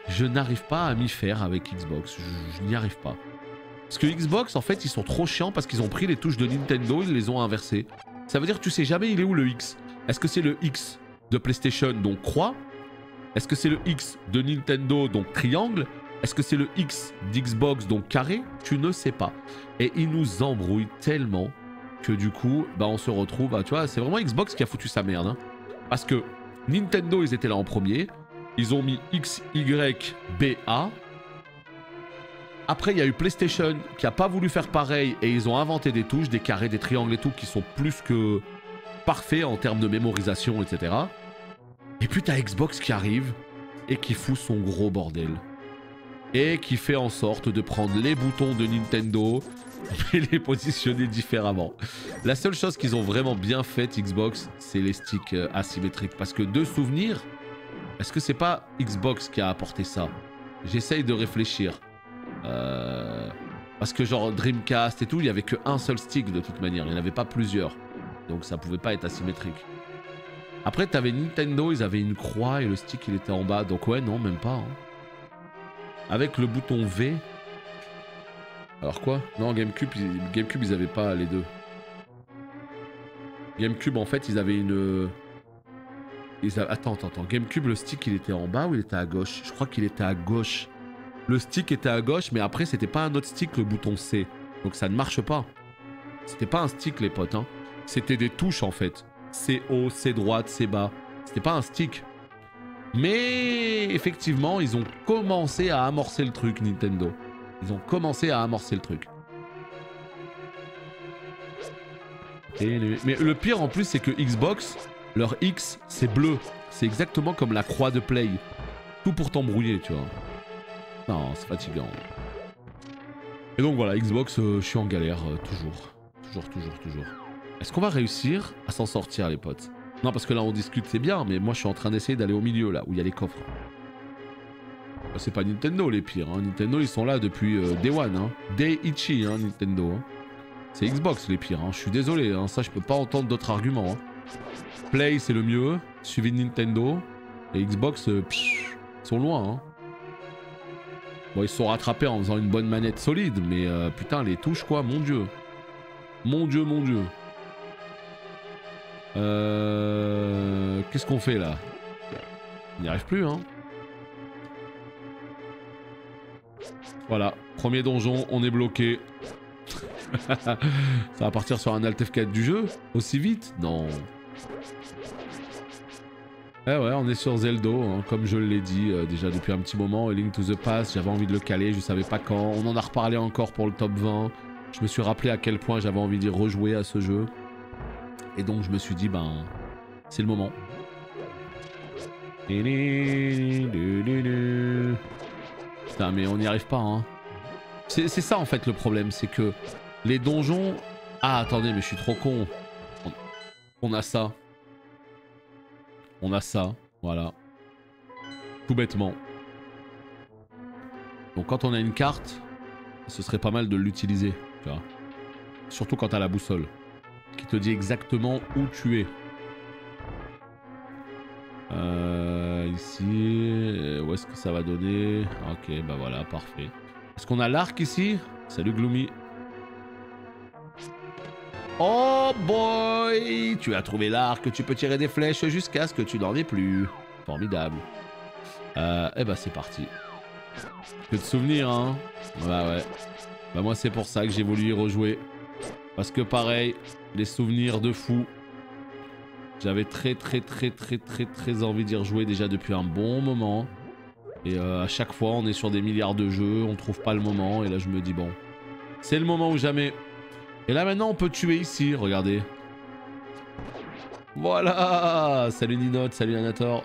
Je n'arrive pas à m'y faire avec Xbox. Je n'y arrive pas. Parce que Xbox, en fait, ils sont trop chiants parce qu'ils ont pris les touches de Nintendo, ils les ont inversées. Ça veut dire que tu sais jamais il est où le X. Est-ce que c'est le X de PlayStation, donc croix? Est-ce que c'est le X de Nintendo, donc triangle? Est-ce que c'est le X d'Xbox, donc carré? Tu ne sais pas. Et ils nous embrouillent tellement que du coup, bah on se retrouve... Bah, tu vois, c'est vraiment Xbox qui a foutu sa merde. Hein. Parce que Nintendo, ils étaient là en premier. Ils ont mis X, Y, B, A. Après, il y a eu PlayStation qui a pas voulu faire pareil et ils ont inventé des touches, des carrés, des triangles et tout qui sont plus que parfaits en termes de mémorisation, etc. Et puis t'as Xbox qui arrive et qui fout son gros bordel. Et qui fait en sorte de prendre les boutons de Nintendo et les positionner différemment. La seule chose qu'ils ont vraiment bien faite, Xbox, c'est les sticks asymétriques. Parce que de souvenir, est-ce que c'est pas Xbox qui a apporté ça? J'essaye de réfléchir. Parce que genre Dreamcast et tout, il n'y avait qu'un seul stick de toute manière, il n'y en avait pas plusieurs. Donc ça pouvait pas être asymétrique. Après t'avais Nintendo, ils avaient une croix et le stick il était en bas. Donc ouais, non, même pas. Hein. Avec le bouton V. Alors quoi? Non, GameCube, ils avaient pas les deux. GameCube en fait, ils avaient une... Attends. GameCube, le stick il était en bas ou il était à gauche? Je crois qu'il était à gauche. Le stick était à gauche, mais après, c'était pas un autre stick, le bouton C. Donc ça ne marche pas. C'était pas un stick, les potes. Hein. C'était des touches, en fait. c'est haut, c'est droite, c'est bas. C'était pas un stick. Mais effectivement, ils ont commencé à amorcer le truc, Nintendo. Ils ont commencé à amorcer le truc. Mais le pire en plus, c'est que Xbox, leur X, c'est bleu. C'est exactement comme la croix de Play. Tout pour t'embrouiller, tu vois. Non, c'est fatigant. Et donc voilà, Xbox, je suis en galère, toujours. Est-ce qu'on va réussir à s'en sortir, les potes? Non, parce que là, on discute, c'est bien, mais moi, je suis en train d'essayer d'aller au milieu, là, où il y a les coffres. C'est pas Nintendo, les pires. Hein. Nintendo, ils sont là depuis Day One. Hein. Daiichi, hein, Nintendo. Hein. C'est Xbox, les pires. Hein. Je suis désolé, hein. Ça, je peux pas entendre d'autres arguments. Hein. Play, c'est le mieux, suivi de Nintendo. Et Xbox, ils sont loin. Hein. Bon, ils se sont rattrapés en faisant une bonne manette solide, mais putain, les touches, quoi, mon dieu. Mon dieu. Qu'est-ce qu'on fait, là? On n'y arrive plus, hein. Voilà, premier donjon, on est bloqué. Ça va partir sur un Alt F4 du jeu? Aussi vite? Non. Eh ouais, on est sur Zeldo, hein, comme je l'ai dit déjà depuis un petit moment. Link to the Past, j'avais envie de le caler, je savais pas quand. On en a reparlé encore pour le top 20. Je me suis rappelé à quel point j'avais envie d'y rejouer à ce jeu. Et donc je me suis dit, ben, c'est le moment. Putain, mais on n'y arrive pas, hein. C'est ça en fait le problème, c'est que les donjons... Ah, attendez, mais je suis trop con. On a ça. On a ça, voilà. Tout bêtement. Donc quand on a une carte, ce serait pas mal de l'utiliser, tu vois. Surtout quand t'as la boussole, qui te dit exactement où tu es. Ici, où est-ce que ça va donner? Ok, bah voilà, parfait. Est-ce qu'on a l'arc ici? Salut Gloomy. Oh boy! Tu as trouvé l'arc, tu peux tirer des flèches jusqu'à ce que tu n'en aies plus. Formidable. Eh bah c'est parti. Que de souvenirs, hein? Bah ouais. Bah moi c'est pour ça que j'ai voulu y rejouer. Parce que pareil, les souvenirs de fou. J'avais très envie d'y rejouer déjà depuis un bon moment. Et à chaque fois on est sur des milliards de jeux, on trouve pas le moment. Et là je me dis bon, c'est le moment ou jamais. Et là maintenant on peut tuer ici, regardez. Voilà. Salut Ninote, salut Anator.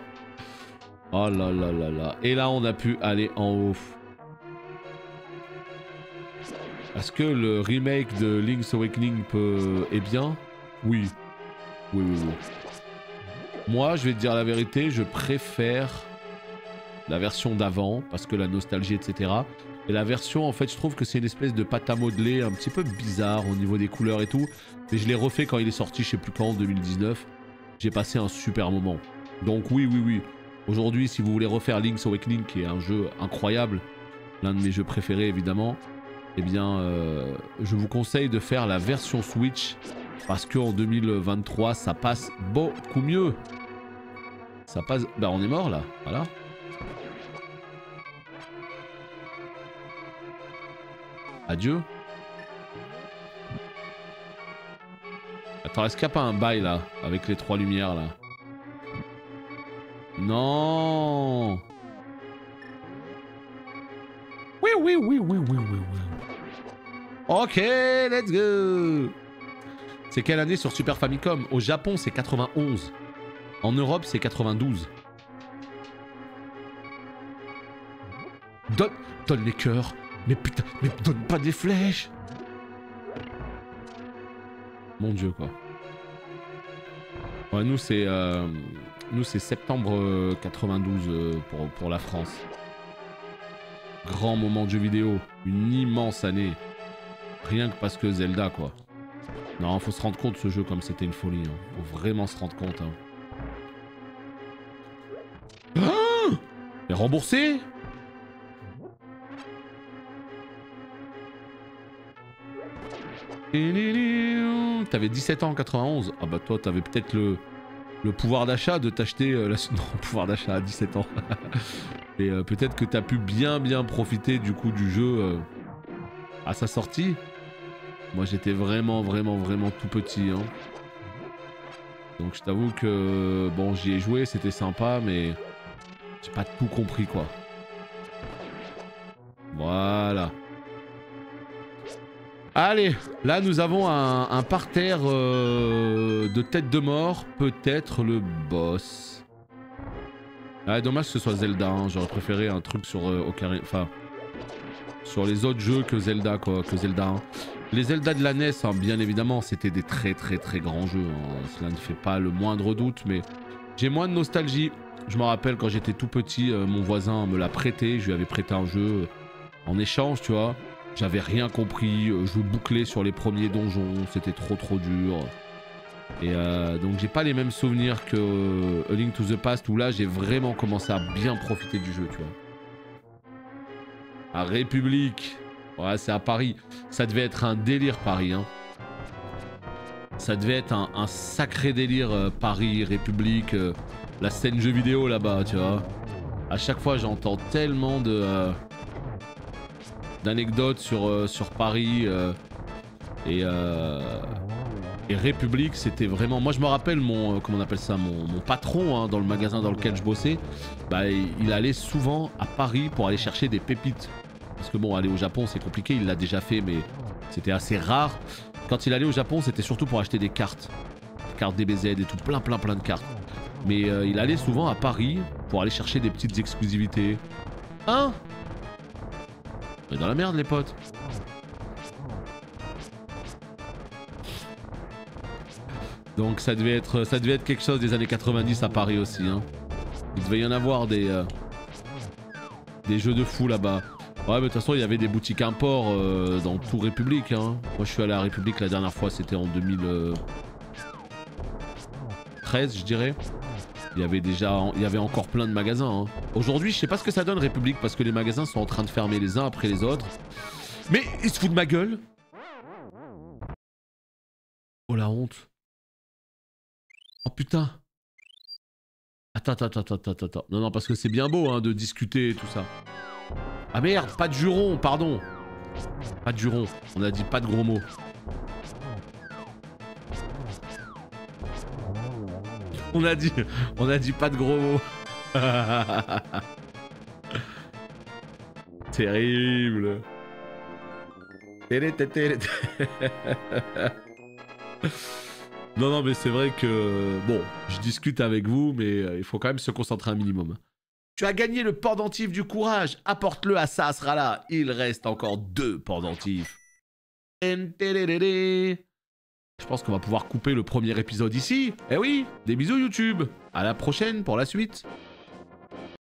Oh là là là là. Et là on a pu aller en haut. Est-ce que le remake de Link's Awakening est bien? Oui. Oui. Moi je vais te dire la vérité, je préfère la version d'avant, parce que la nostalgie, etc. Et la version, en fait, je trouve que c'est une espèce de pâte à modeler un petit peu bizarre au niveau des couleurs et tout. Mais je l'ai refait quand il est sorti, je sais plus quand, en 2019. J'ai passé un super moment. Donc oui. Aujourd'hui, si vous voulez refaire Link's Awakening, qui est un jeu incroyable, l'un de mes jeux préférés évidemment, eh bien, je vous conseille de faire la version Switch, parce qu'en 2023, ça passe beaucoup mieux. Ça passe... Bah on est mort là, voilà. Adieu. Attends, est-ce qu'il n'y a pas un bail là, avec les trois lumières là? Non. Oui. Ok, let's go. C'est quelle année sur Super Famicom? Au Japon, c'est 91. En Europe, c'est 92. Donne les cœurs. Mais putain, mais donne pas des flèches. Mon dieu, quoi. Ouais, nous c'est septembre 92 pour la France. Grand moment de jeu vidéo, une immense année. Rien que parce que Zelda, quoi. Non, faut se rendre compte, ce jeu, comme c'était une folie. Hein. Faut vraiment se rendre compte. Hein. Ah, mais remboursé? T'avais 17 ans en 91. Ah bah toi, t'avais peut-être le pouvoir d'achat de t'acheter... Non, pouvoir d'achat à 17 ans. Mais peut-être que t'as pu bien profiter du coup du jeu à sa sortie. Moi j'étais vraiment tout petit. Hein. Donc je t'avoue que bon, j'y ai joué, c'était sympa, mais j'ai pas tout compris quoi. Voilà. Allez, là nous avons un parterre de tête de mort, peut-être le boss. Ah, dommage que ce soit Zelda, hein. J'aurais préféré un truc sur enfin, sur les autres jeux que Zelda quoi, que Zelda 1. Les Zelda de la NES, hein, bien évidemment, c'était des très grands jeux, hein. Cela ne fait pas le moindre doute, mais j'ai moins de nostalgie. Je me rappelle quand j'étais tout petit, mon voisin me l'a prêté, je lui avais prêté un jeu en échange, tu vois. J'avais rien compris, je bouclais sur les premiers donjons, c'était trop dur. Et donc j'ai pas les mêmes souvenirs que A Link to the Past où là j'ai vraiment commencé à bien profiter du jeu, tu vois. À République, ouais c'est à Paris, ça devait être un délire Paris, hein. Ça devait être un sacré délire Paris, République, la scène jeux vidéo là-bas, tu vois. À chaque fois j'entends tellement de... d'anecdotes sur Paris et République, c'était vraiment... Moi je me rappelle mon, comment on appelle ça, mon patron hein, dans le magasin dans lequel je bossais, bah, il allait souvent à Paris pour aller chercher des pépites. Parce que bon, aller au Japon c'est compliqué, il l'a déjà fait mais c'était assez rare. Quand il allait au Japon c'était surtout pour acheter des cartes. Des cartes DBZ et tout, plein de cartes. Mais il allait souvent à Paris pour aller chercher des petites exclusivités. Hein? On est dans la merde les potes. Donc ça devait être quelque chose des années 90 à Paris aussi, hein. Il devait y en avoir des jeux de fou là-bas. Ouais mais de toute façon il y avait des boutiques import dans tout République, hein. Moi je suis allé à République la dernière fois, c'était en 2013 je dirais. Il y avait encore plein de magasins, hein. Aujourd'hui je sais pas ce que ça donne République parce que les magasins sont en train de fermer les uns après les autres. Mais ils se foutent de ma gueule. Oh la honte. Oh putain. Attends. Non, parce que c'est bien beau hein, de discuter et tout ça. Ah merde, pas de juron, pardon. Pas de juron, on a dit pas de gros mots. On a dit pas de gros mots. Terrible. Non, mais c'est vrai que... Bon, je discute avec vous, mais il faut quand même se concentrer un minimum. Tu as gagné le pendentif du courage. Apporte-le à Sasrala. Il reste encore 2 pendentifs. Je pense qu'on va pouvoir couper le premier épisode ici. Eh oui, des bisous YouTube. À la prochaine pour la suite.